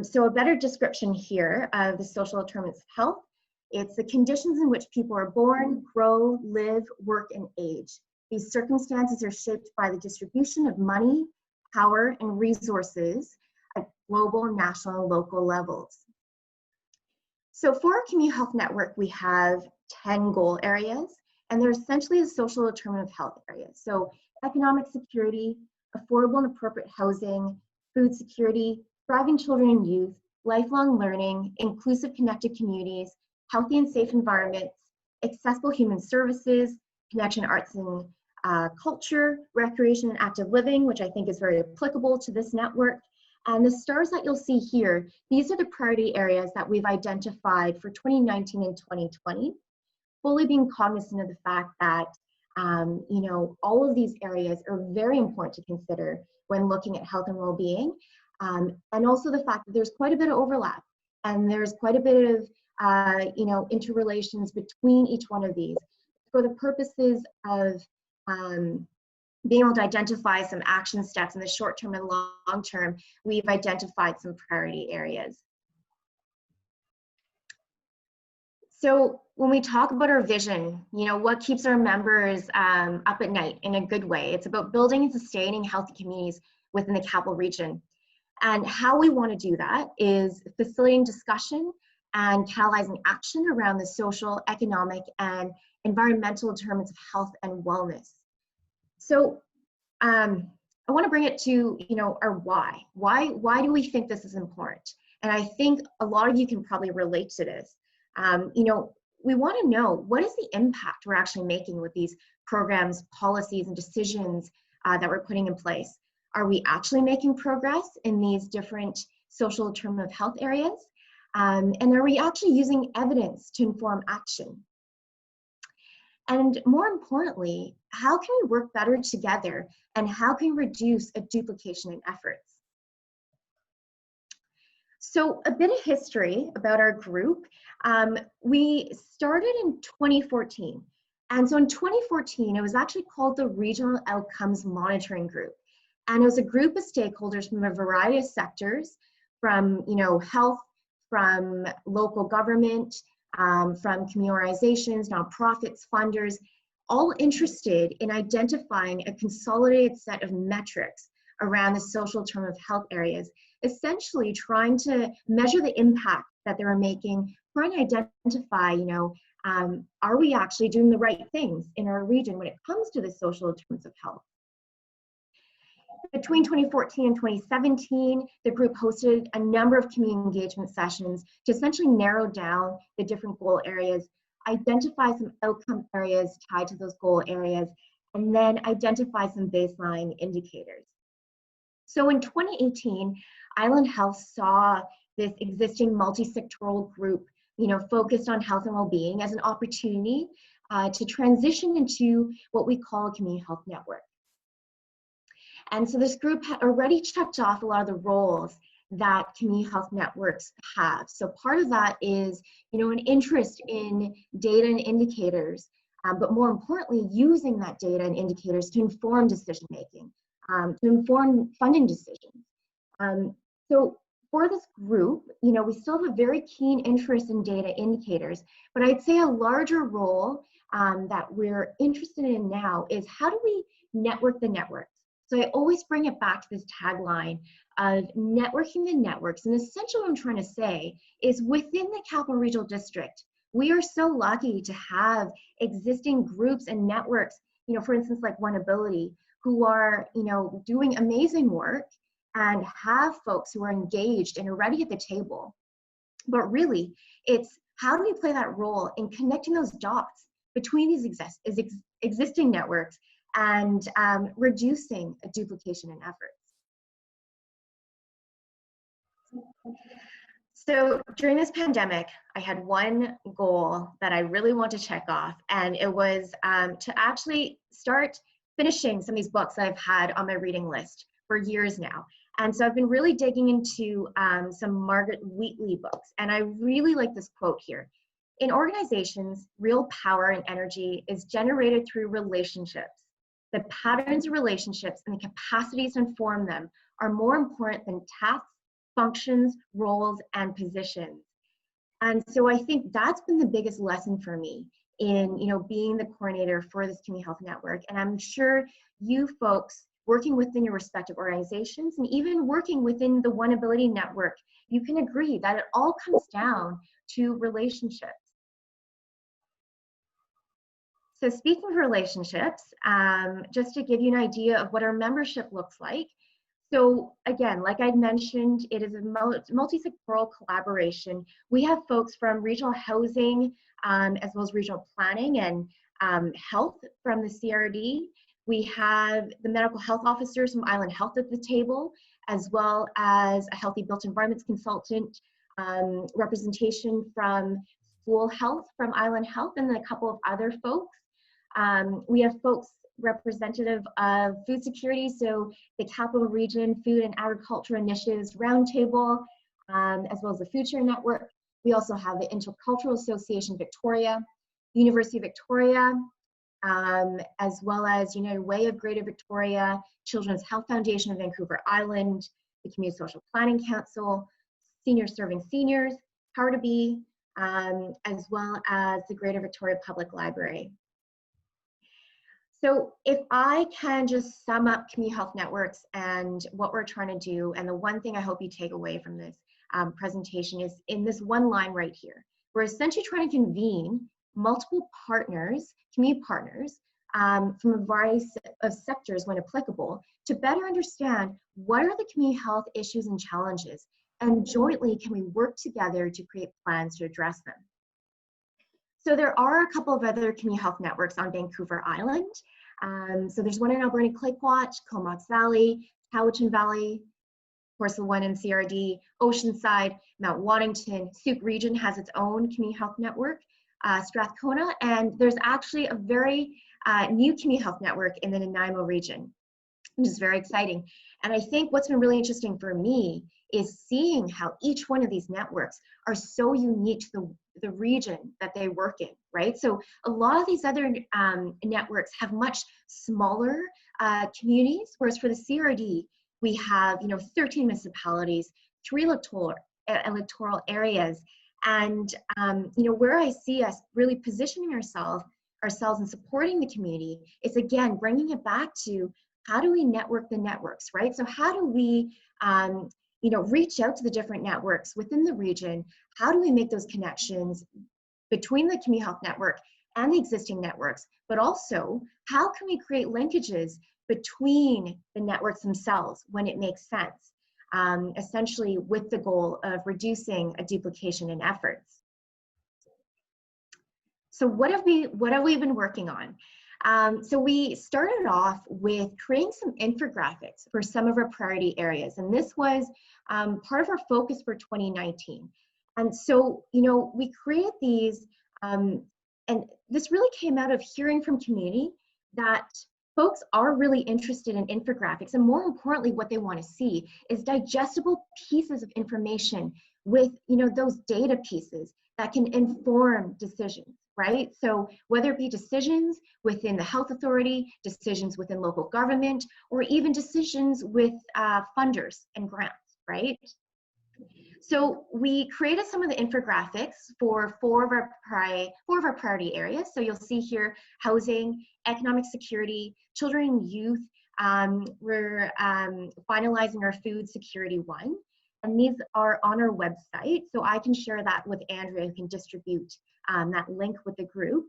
So a better description here of the social determinants of health, it's the conditions in which people are born, grow, live, work, and age. These circumstances are shaped by the distribution of money, power, and resources at global, national, and local levels. So for our community health network, we have 10 goal areas, and they're essentially the social determinant of health areas. So economic security, affordable and appropriate housing, food security, thriving children and youth, lifelong learning, inclusive connected communities, healthy and safe environments, accessible human services, connection arts and culture, recreation and active living, which I think is very applicable to this network. And the stars that you'll see here, these are the priority areas that we've identified for 2019 and 2020, fully being cognizant of the fact that you know, all of these areas are very important to consider when looking at health and well-being, and also the fact that there's quite a bit of overlap, and there's quite a bit of you know, interrelations between each one of these. For the purposes of being able to identify some action steps in the short term and long term, we've identified some priority areas. So when we talk about our vision, what keeps our members up at night in a good way? It's about building and sustaining healthy communities within the capital region. And how we want to do that is facilitating discussion and catalyzing action around the social, economic, and environmental determinants of health and wellness. So I want to bring it to, our why. Why do we think this is important? And I think a lot of you can probably relate to this. We want to know, what is the impact we're actually making with these programs, policies, and decisions that we're putting in place? Are we actually making progress in these different social determinant of health areas? And are we actually using evidence to inform action? And more importantly, how can we work better together, and how can we reduce a duplication in efforts? So a bit of history about our group. We started in 2014. And so in 2014, it was actually called the Regional Outcomes Monitoring Group. And it was a group of stakeholders from a variety of sectors, from health, from local government, from community organizations, nonprofits, funders, all interested in identifying a consolidated set of metrics around the social determinant of health areas, essentially trying to measure the impact that they were making, trying to identify, are we actually doing the right things in our region when it comes to the social determinants of health? Between 2014 and 2017, the group hosted a number of community engagement sessions to essentially narrow down the different goal areas, identify some outcome areas tied to those goal areas, and then identify some baseline indicators. So in 2018, Island Health saw this existing multi-sectoral group, focused on health and well-being as an opportunity to transition into what we call a community health network. And so this group had already checked off a lot of the roles that community health networks have. So part of that is, an interest in data and indicators, but more importantly, using that data and indicators to inform decision-making, to inform funding decisions. So for this group, we still have a very keen interest in data indicators, but I'd say a larger role that we're interested in now is, how do we network the networks? So I always bring it back to this tagline of networking the networks. And essentially what I'm trying to say is, within the Capital Regional District, we are so lucky to have existing groups and networks, for instance, like OneAbility, who are, doing amazing work and have folks who are engaged and are ready at the table. But really, it's, how do we play that role in connecting those dots between these existing networks and reducing a duplication in efforts. So during this pandemic, I had one goal that I really want to check off, and it was to actually start finishing some of these books that I've had on my reading list for years now. And so I've been really digging into some Margaret Wheatley books, and I really like this quote here. In organizations, real power and energy is generated through relationships. The patterns of relationships and the capacities to inform them are more important than tasks, functions, roles, and positions. And so I think that's been the biggest lesson for me in being the coordinator for this community health network. And I'm sure you folks working within your respective organizations and even working within the OneAbility network, you can agree that it all comes down to relationships. So speaking of relationships, just to give you an idea of what our membership looks like. So again, like I mentioned, it is a multi-sectoral collaboration. We have folks from regional housing, as well as regional planning and health from the CRD. We have the medical health officers from Island Health at the table, as well as a healthy built environments consultant, representation from school health from Island Health, and then a couple of other folks. We have folks representative of food security, so the Capital Region Food and Agriculture Initiatives Roundtable, as well as the Food Share Network. We also have the Intercultural Association Victoria, University of Victoria, as well as United Way of Greater Victoria, Children's Health Foundation of Vancouver Island, the Community Social Planning Council, Seniors Serving Seniors, Power to Be, as well as the Greater Victoria Public Library. So if I can just sum up community health networks and what we're trying to do, and the one thing I hope you take away from this presentation is in this one line right here. We're essentially trying to convene multiple partners, community partners, from a variety of sectors when applicable, to better understand what are the community health issues and challenges, and jointly can we work together to create plans to address them. So there are a couple of other community health networks on Vancouver Island. So there's one in Alberni Clayoquot, Comox Valley, Cowichan Valley, of course the one in CRD, Oceanside, Mount Waddington. Sauk Region has its own community health network, Strathcona, and there's actually a very new community health network in the Nanaimo region, which is very exciting. And I think what's been really interesting for me is seeing how each one of these networks are so unique to the region that they work in, right? So a lot of these other networks have much smaller communities, whereas for the CRD, we have 13 municipalities, 3 electoral areas, and where I see us really positioning ourselves and supporting the community is, again, bringing it back to how do we network the networks, right? So how do we reach out to the different networks within the region? How do we make those connections between the community health network and the existing networks? But also, how can we create linkages between the networks themselves when it makes sense? Essentially with the goal of reducing a duplication in efforts. So what have we been working on? So we started off with creating some infographics for some of our priority areas, and this was part of our focus for 2019. And so, we created these, and this really came out of hearing from community that folks are really interested in infographics, and more importantly, what they want to see is digestible pieces of information with, those data pieces that can inform decisions, right? So whether it be decisions within the health authority, decisions within local government, or even decisions with funders and grants, right? So we created some of the infographics for four of our priority areas. So you'll see here housing, economic security, children and youth. We're finalizing our food security one. And these are on our website. So I can share that with Andrea, who can distribute that link with the group.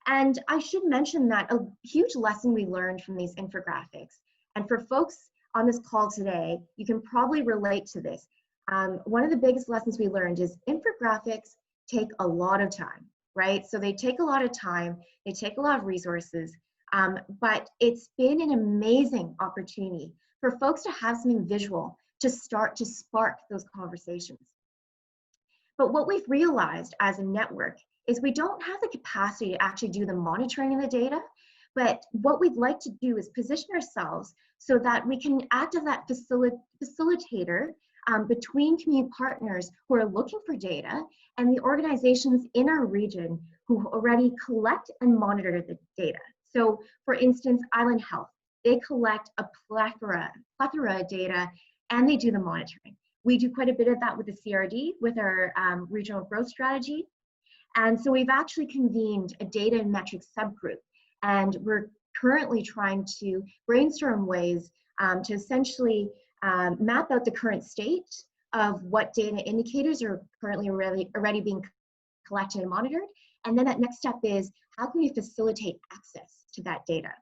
And I should mention that a huge lesson we learned from these infographics, and for folks on this call today, you can probably relate to this. One of the biggest lessons we learned is infographics take a lot of time, right? So they take a lot of time, they take a lot of resources, but it's been an amazing opportunity for folks to have something visual to start to spark those conversations. But what we've realized as a network is we don't have the capacity to actually do the monitoring of the data, but what we'd like to do is position ourselves so that we can act as that facilitator between community partners who are looking for data and the organizations in our region who already collect and monitor the data. So for instance, Island Health, they collect a plethora of data and they do the monitoring. We do quite a bit of that with the CRD, with our regional growth strategy. And so we've actually convened a data and metrics subgroup, and we're currently trying to brainstorm ways to essentially map out the current state of what data indicators are currently already being collected and monitored. And then that next step is, how can we facilitate access to that data?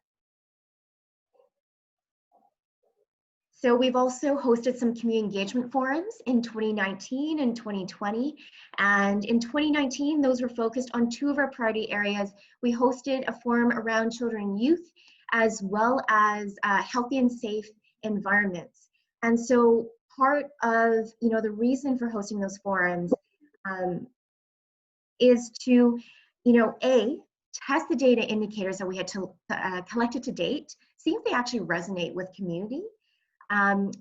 So we've also hosted some community engagement forums in 2019 and 2020. And in 2019, those were focused on two of our priority areas. We hosted a forum around children and youth, as well as healthy and safe environments. And so part of the reason for hosting those forums is to, A, test the data indicators that we had collected to date, see if they actually resonate with community.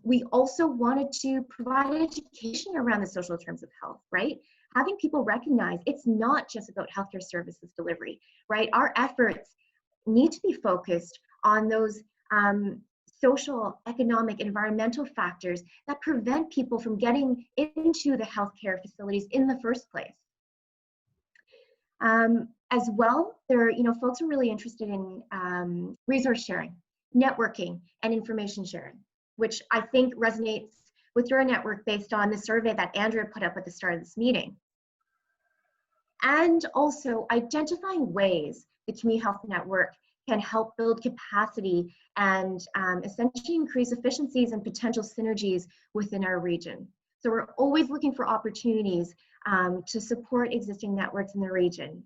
We also wanted to provide education around the social terms of health, right? Having people recognize it's not just about healthcare services delivery, right? Our efforts need to be focused on those social, economic, environmental factors that prevent people from getting into the healthcare facilities in the first place. As well, folks are really interested in resource sharing, networking, and information sharing, which I think resonates with your network based on the survey that Andrea put up at the start of this meeting. And also identifying ways the Community Health Network can help build capacity and essentially increase efficiencies and potential synergies within our region. So we're always looking for opportunities to support existing networks in the region.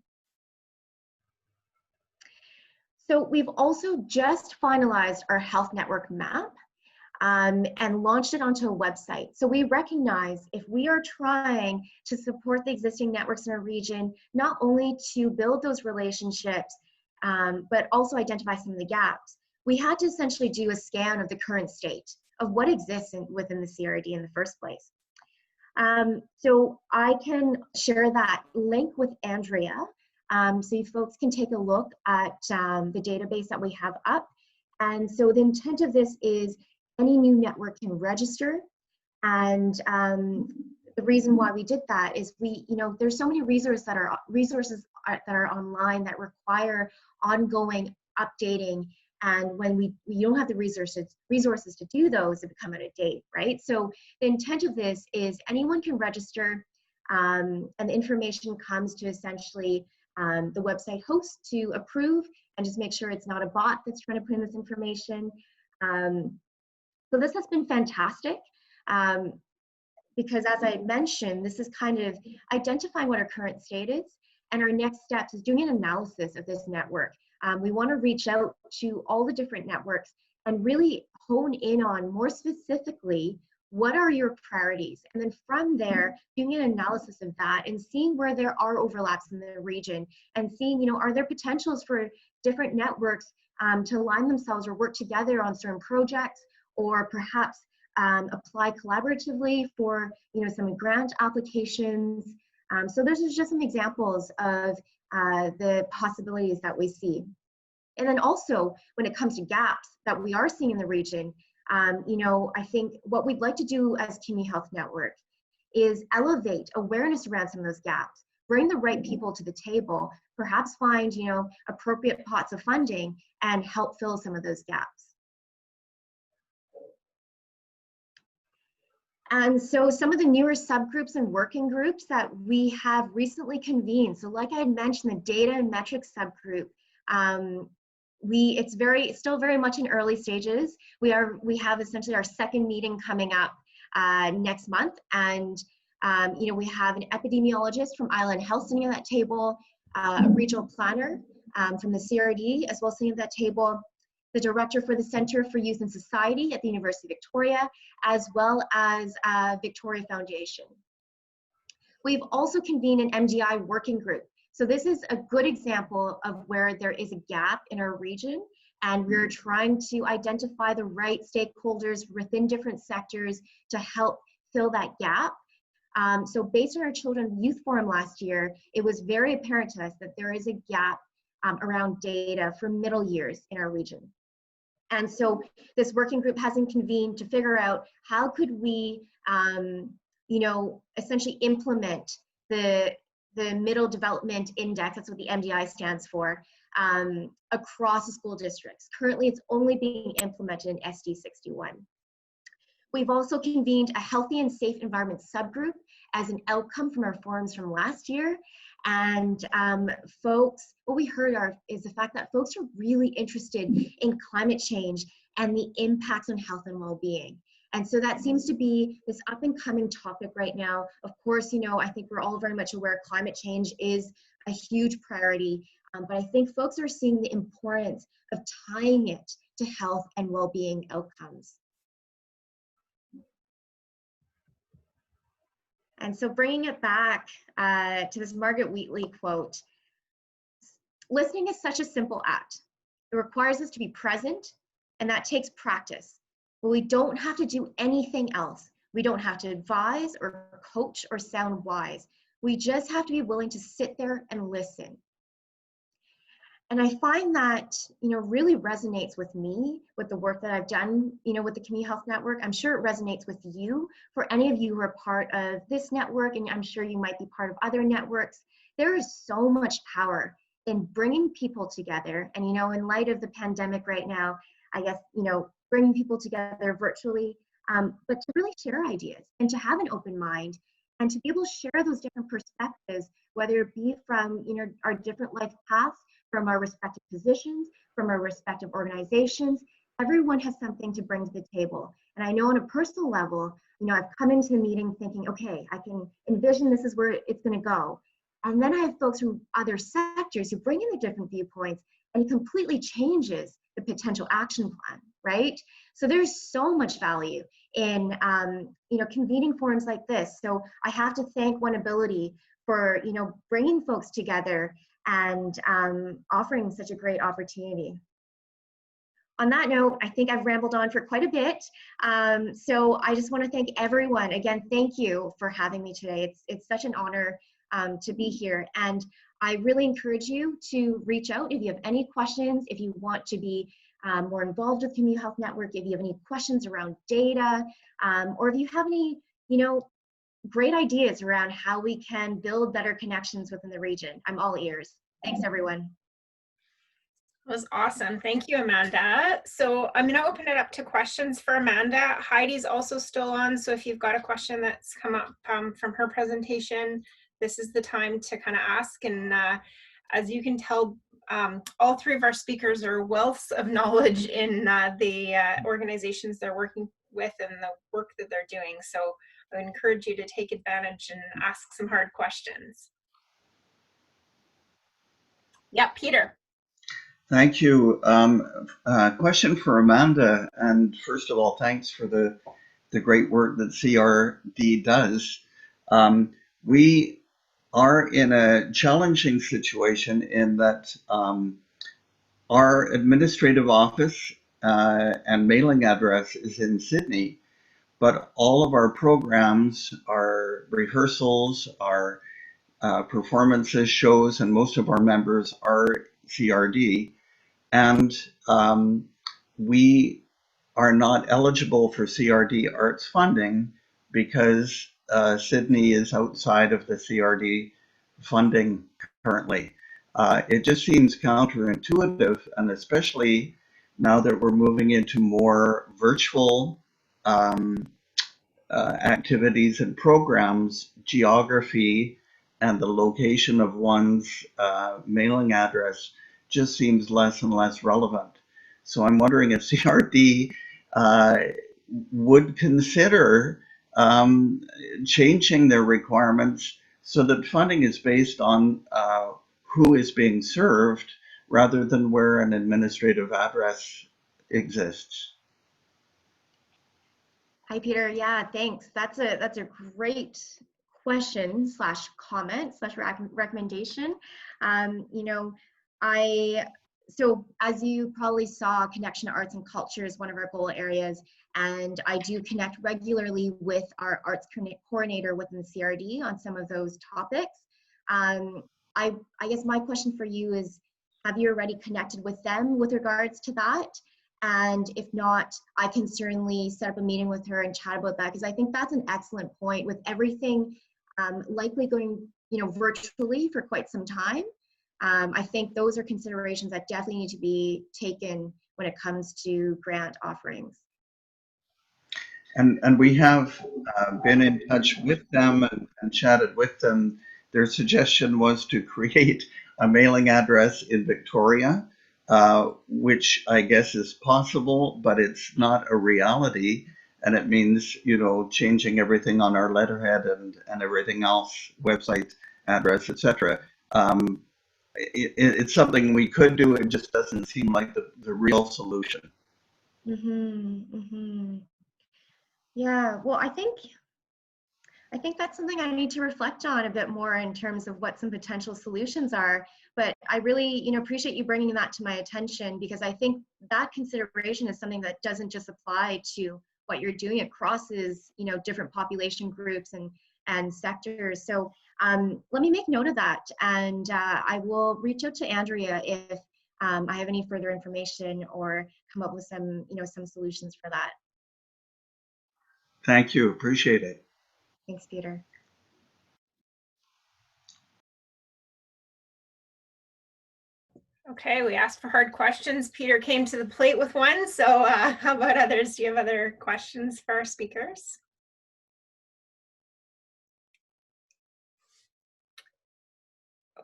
So we've also just finalized our health network map and launched it onto a website. So we recognize if we are trying to support the existing networks in our region, not only to build those relationships, but also identify some of the gaps, we had to essentially do a scan of the current state of what exists within the CRD in the first place. So I can share that link with Andrea, so you folks can take a look at the database that we have up. And so the intent of this is any new network can register. And the reason why we did that is there's so many resources that are online that require ongoing updating. And when we don't have the resources to do those, they become out of date, right? So the intent of this is anyone can register, and the information comes to essentially the website host to approve and just make sure it's not a bot that's trying to put in this information. So this has been fantastic because, as I mentioned, this is kind of identifying what our current state is, and our next steps is doing an analysis of this network. We want to reach out to all the different networks and really hone in on more specifically what are your priorities, and then from there doing an analysis of that and seeing where there are overlaps in the region, and seeing are there potentials for different networks to align themselves or work together on certain projects, or perhaps apply collaboratively for some grant applications. So those are just some examples of the possibilities that we see. And then also when it comes to gaps that we are seeing in the region, I think what we'd like to do as Community Health Network is elevate awareness around some of those gaps, bring the right people to the table, perhaps find appropriate pots of funding and help fill some of those gaps. And so some of the newer subgroups and working groups that we have recently convened. So like I had mentioned, the data and metrics subgroup, it's still very much in early stages. We have essentially our second meeting coming up next month. And we have an epidemiologist from Island Health sitting at that table, a regional planner from the CRD as well sitting at that table, the director for the Centre for Youth and Society at the University of Victoria, as well as Victoria Foundation. We've also convened an MDI working group. So this is a good example of where there is a gap in our region, and we're trying to identify the right stakeholders within different sectors to help fill that gap. So based on our Children Youth Forum last year, it was very apparent to us that there is a gap around data for middle years in our region. And so this working group has been convened to figure out how could we, essentially implement the Middle Development Index, that's what the MDI stands for, across the school districts. Currently, it's only being implemented in SD 61. We've also convened a Healthy and Safe Environment subgroup as an outcome from our forums from last year. And folks, what we heard is the fact that folks are really interested in climate change and the impacts on health and well-being. And so that seems to be this up and coming topic right now. Of course, I think we're all very much aware climate change is a huge priority, but I think folks are seeing the importance of tying it to health and well-being outcomes. And so bringing it back to this Margaret Wheatley quote, listening is such a simple act. It requires us to be present, and that takes practice. But we don't have to do anything else. We don't have to advise or coach or sound wise. We just have to be willing to sit there and listen. And I find that, really resonates with me, with the work that I've done, with the Community Health Network. I'm sure it resonates with you. For any of you who are part of this network, and I'm sure you might be part of other networks, there is so much power in bringing people together. And, in light of the pandemic right now, I guess, bringing people together virtually, but to really share ideas and to have an open mind and to be able to share those different perspectives, whether it be from, our different life paths, from our respective positions, from our respective organizations. Everyone has something to bring to the table. And I know on a personal level, I've come into the meeting thinking, okay, I can envision this is where it's going to go. And then I have folks from other sectors who bring in their different viewpoints, and it completely changes the potential action plan, right? So there's so much value in, convening forums like this. So I have to thank OneAbility for, bringing folks together and offering such a great opportunity. On that note, I think I've rambled on for quite a bit. So I just want to thank everyone. Again, thank you for having me today. It's such an honor to be here. And I really encourage you to reach out if you have any questions, if you want to be more involved with Community Health Network, if you have any questions around data, or if you have any, great ideas around how we can build better connections within the region. I'm all ears. Thanks, everyone. That was awesome. Thank you, Amanda. So I'm going to open it up to questions for Amanda. Heidi's also still on, so if you've got a question that's come up from her presentation, this is the time to kind of ask. And as you can tell, all three of our speakers are wealths of knowledge in the organizations they're working with and the work that they're doing. So I would encourage you to take advantage and ask some hard questions. Yeah, Peter. Thank you. Question for Amanda. And first of all, thanks for the great work that CRD does. We are in a challenging situation in that our administrative office and mailing address is in Sydney, but all of our programs, our rehearsals, our performances, shows, and most of our members are CRD. And we are not eligible for CRD arts funding because Sydney is outside of the CRD funding currently. It just seems counterintuitive, and especially now that we're moving into more virtual activities and programs, geography and the location of one's mailing address just seems less and less relevant. So I'm wondering if CRD would consider changing their requirements so that funding is based on who is being served rather than where an administrative address exists. Hi, Peter. Yeah, thanks. That's a great question slash comment slash recommendation. So as you probably saw, Connection to Arts and Culture is one of our goal areas, and I do connect regularly with our arts coordinator within the CRD on some of those topics. I guess my question for you is, have you already connected with them with regards to that? And if not, I can certainly set up a meeting with her and chat about that, because I think that's an excellent point. With everything likely going, virtually for quite some time, I think those are considerations that definitely need to be taken when it comes to grant offerings. And we have been in touch with them and chatted with them. Their suggestion was to create a mailing address in Victoria, which I guess is possible, but it's not a reality. And it means, changing everything on our letterhead and everything else, website address, etc. It's something we could do. It just doesn't seem like the real solution. Yeah, well, I think that's something I need to reflect on a bit more in terms of what some potential solutions are. But I really, appreciate you bringing that to my attention, because I think that consideration is something that doesn't just apply to what you're doing. It crosses, different population groups and sectors. So let me make note of that, and I will reach out to Andrea if I have any further information or come up with some, some solutions for that. Thank you. Appreciate it. Thanks, Peter. Okay, we asked for hard questions. Peter came to the plate with one. So how about others? Do you have other questions for our speakers?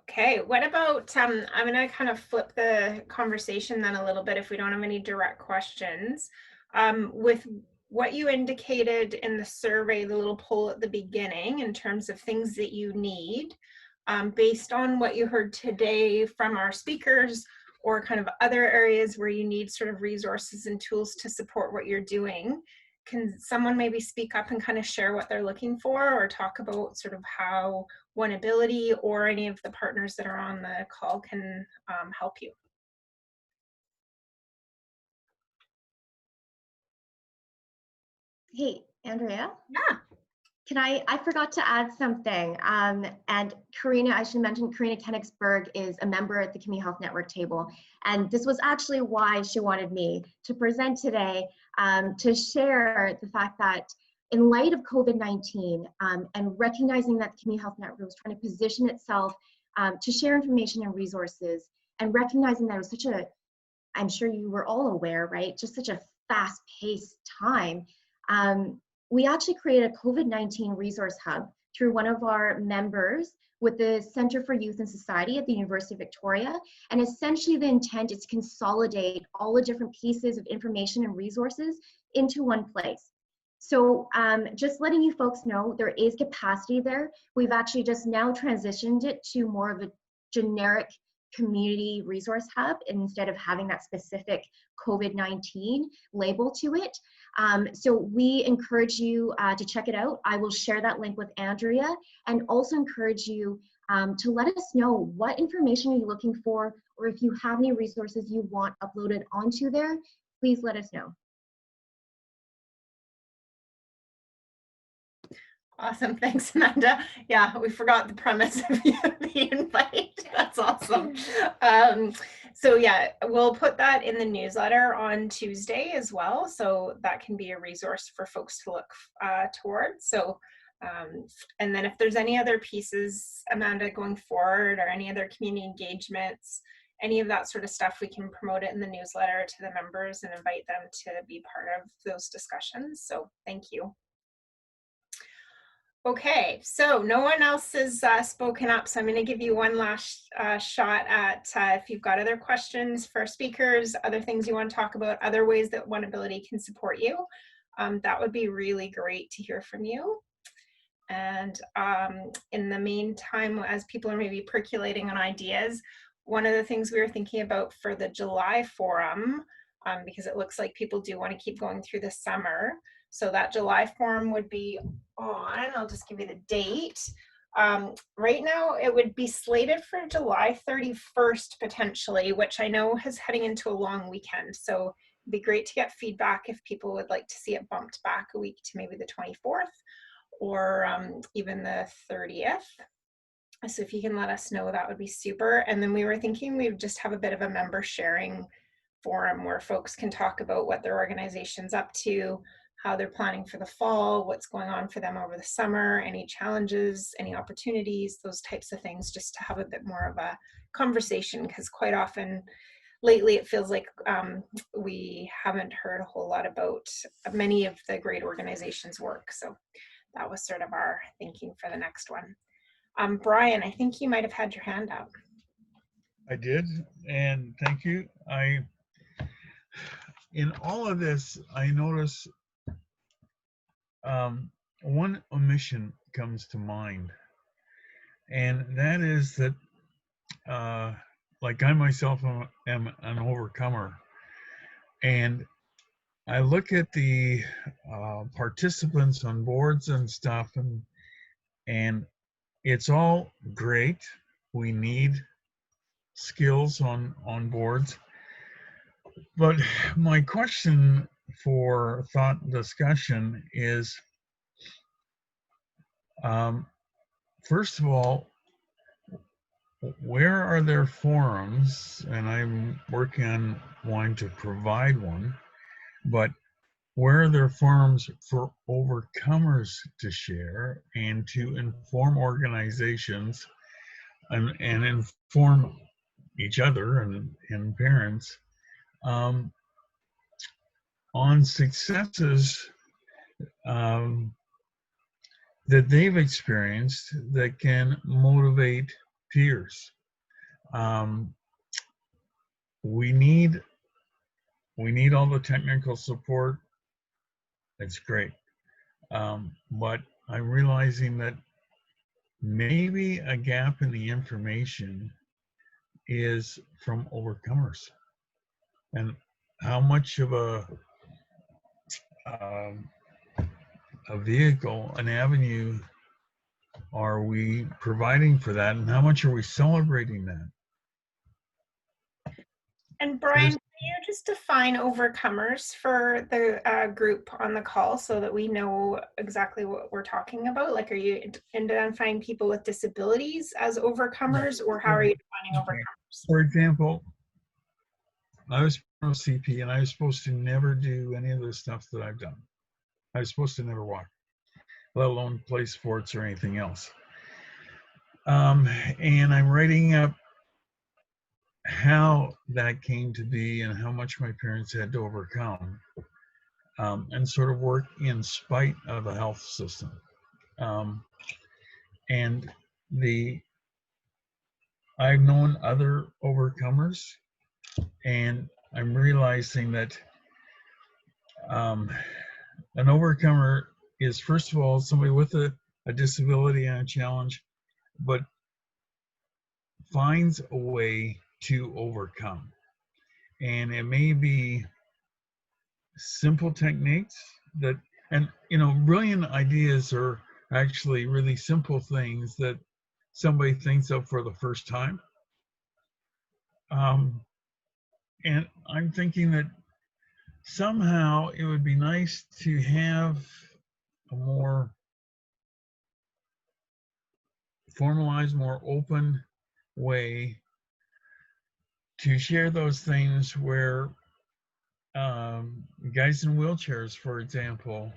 Okay, what about, I'm going to kind of flip the conversation then a little bit if we don't have any direct questions. With what you indicated in the survey, the little poll at the beginning in terms of things that you need, based on what you heard today from our speakers or kind of other areas where you need sort of resources and tools to support what you're doing, can someone maybe speak up and kind of share what they're looking for or talk about sort of how OneAbility or any of the partners that are on the call can help you? Hey, Andrea? Yeah. Can I forgot to add something. And Karina, I should mention, Karina Kenigsberg is a member at the Community Health Network table. And this was actually why she wanted me to present today, to share the fact that in light of COVID-19 and recognizing that the Community Health Network was trying to position itself to share information and resources, and recognizing that it was such a, I'm sure you were all aware, right? Just such a fast-paced time. We actually created a COVID-19 resource hub through one of our members with the Centre for Youth and Society at the University of Victoria. And essentially the intent is to consolidate all the different pieces of information and resources into one place. So just letting you folks know, there is capacity there. We've actually just now transitioned it to more of a generic community resource hub instead of having that specific COVID-19 label to it. So we encourage you to check it out. I will share that link with Andrea, and also encourage you to let us know what information are you looking for, or if you have any resources you want uploaded onto there, please let us know. Awesome, thanks, Amanda. Yeah, we forgot the premise of the invite. That's awesome. So yeah, we'll put that in the newsletter on Tuesday as well. So that can be a resource for folks to look towards. So, and then if there's any other pieces, Amanda, going forward, or any other community engagements, any of that sort of stuff, we can promote it in the newsletter to the members and invite them to be part of those discussions. So thank you. Okay, so no one else has spoken up, so I'm going to give you one last shot at if you've got other questions for speakers, other things you want to talk about, other ways that OneAbility can support you. That would be really great to hear from you. And in the meantime, as people are maybe percolating on ideas, one of the things we were thinking about for the July forum, because it looks like people do want to keep going through the summer. So that July forum would be on, I'll just give you the date. Right now it would be slated for July 31st potentially, which I know is heading into a long weekend. So it'd be great to get feedback if people would like to see it bumped back a week to maybe the 24th or even the 30th. So if you can let us know, that would be super. And then we were thinking we would just have a bit of a member sharing forum where folks can talk about what their organization's up to, how they're planning for the fall, what's going on for them over the summer, any challenges, any opportunities, those types of things, just to have a bit more of a conversation, because quite often lately it feels like we haven't heard a whole lot about many of the great organizations' work. So that was sort of our thinking for the next one. Brian, I think you might have had your hand up. I did, and thank you. In all of this, I notice one omission comes to mind, and that is that, like I myself am an overcomer, and I look at the participants on boards and stuff, and it's all great. We need skills on boards, but my question for thought and discussion is, first of all, where are there forums, and I'm working on wanting to provide one, but where are there forums for overcomers to share and to inform organizations and inform each other and parents on successes that they've experienced that can motivate peers. We need all the technical support. It's great, but I'm realizing that maybe a gap in the information is from overcomers, and how much of a vehicle, an avenue, are we providing for that, and how much are we celebrating that? And Brian, can you just define overcomers for the group on the call so that we know exactly what we're talking about? Like, are you identifying people with disabilities as overcomers, or how are you defining overcomers? For example, I was from CP and I was supposed to never do any of the stuff that I've done. I was supposed to never walk, let alone play sports or anything else. And I'm writing up how that came to be and how much my parents had to overcome, and sort of work in spite of the health system. And I've known other overcomers, and I'm realizing that an overcomer is, first of all, somebody with a disability and a challenge, but finds a way to overcome. And it may be simple techniques that, and brilliant ideas are actually really simple things that somebody thinks of for the first time. And I'm thinking that somehow it would be nice to have a more formalized, more open way to share those things, where guys in wheelchairs, for example,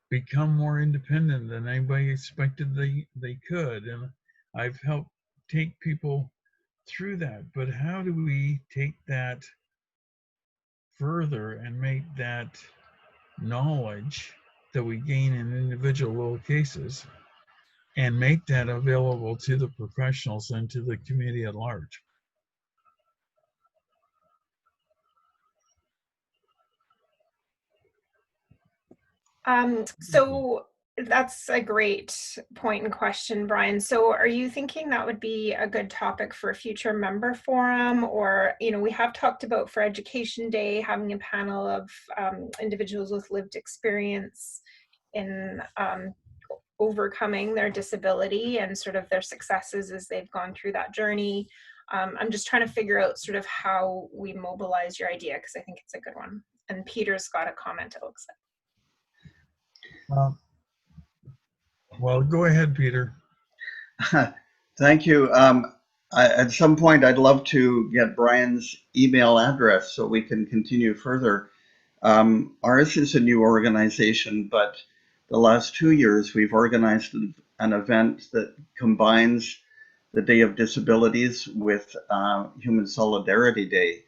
become more independent than anybody expected they could. And I've helped take people through that. But how do we take that further and make that knowledge that we gain in individual little cases and make that available to the professionals and to the community at large? So that's a great point and question, Brian. So are you thinking that would be a good topic for a future member forum? Or, we have talked about for Education Day, having a panel of individuals with lived experience in overcoming their disability and sort of their successes as they've gone through that journey. I'm just trying to figure out sort of how we mobilize your idea, because I think it's a good one. And Peter's got a comment, it looks like. Well, go ahead, Peter. Thank you. At some point, I'd love to get Brian's email address so we can continue further. Ours is a new organization, but the last 2 years, we've organized an event that combines the Day of Disabilities with Human Solidarity Day.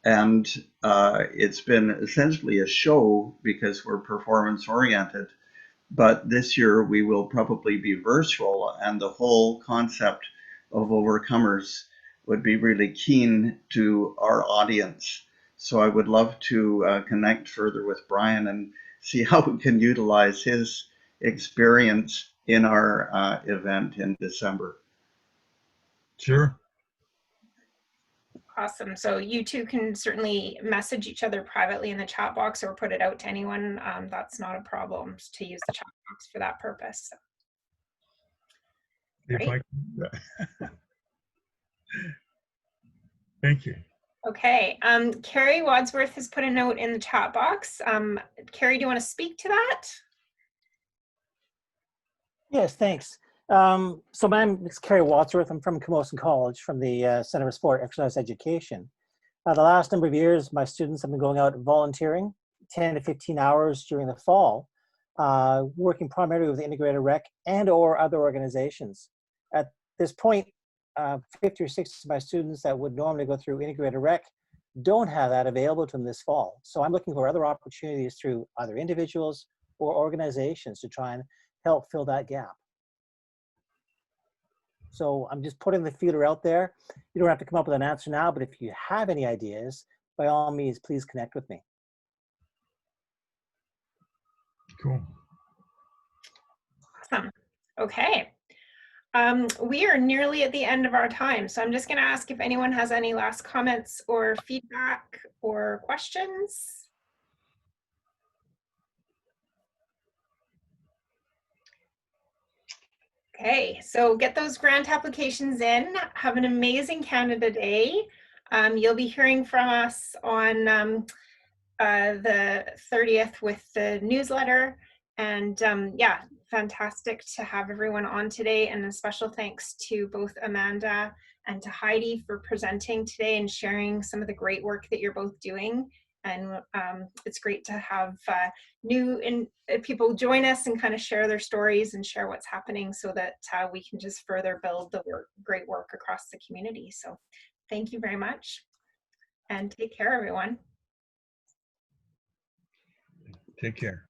And it's been essentially a show because we're performance oriented. But this year we will probably be virtual, and the whole concept of overcomers would be really keen to our audience. So I would love to connect further with Brian and see how we can utilize his experience in our event in December. Sure. Awesome. So you two can certainly message each other privately in the chat box or put it out to anyone. That's not a problem to use the chat box for that purpose. So. If I can. Thank you. Okay. Carrie Wadsworth has put a note in the chat box. Carrie, do you want to speak to that? Yes, thanks. So my name is Kerry Wadsworth. I'm from Camosun College, from the Center for Sport Exercise Education. The last number of years, my students have been going out volunteering 10 to 15 hours during the fall, working primarily with Integrated Rec and or other organizations. At this point, 50 or 60 of my students that would normally go through Integrated Rec don't have that available to them this fall. So I'm looking for other opportunities through either individuals or organizations to try and help fill that gap. So I'm just putting the feeler out there. You don't have to come up with an answer now, but if you have any ideas, by all means, please connect with me. Cool. Awesome. Okay. We are nearly at the end of our time, so I'm just going to ask if anyone has any last comments or feedback or questions. Okay, so get those grant applications in. Have an amazing Canada Day. You'll be hearing from us on the 30th with the newsletter. And yeah, fantastic to have everyone on today. And a special thanks to both Amanda and to Heidi for presenting today and sharing some of the great work that you're both doing. And it's great to have new people join us and kind of share their stories and share what's happening so that we can just further build the great work across the community. So thank you very much and take care, everyone. Take care.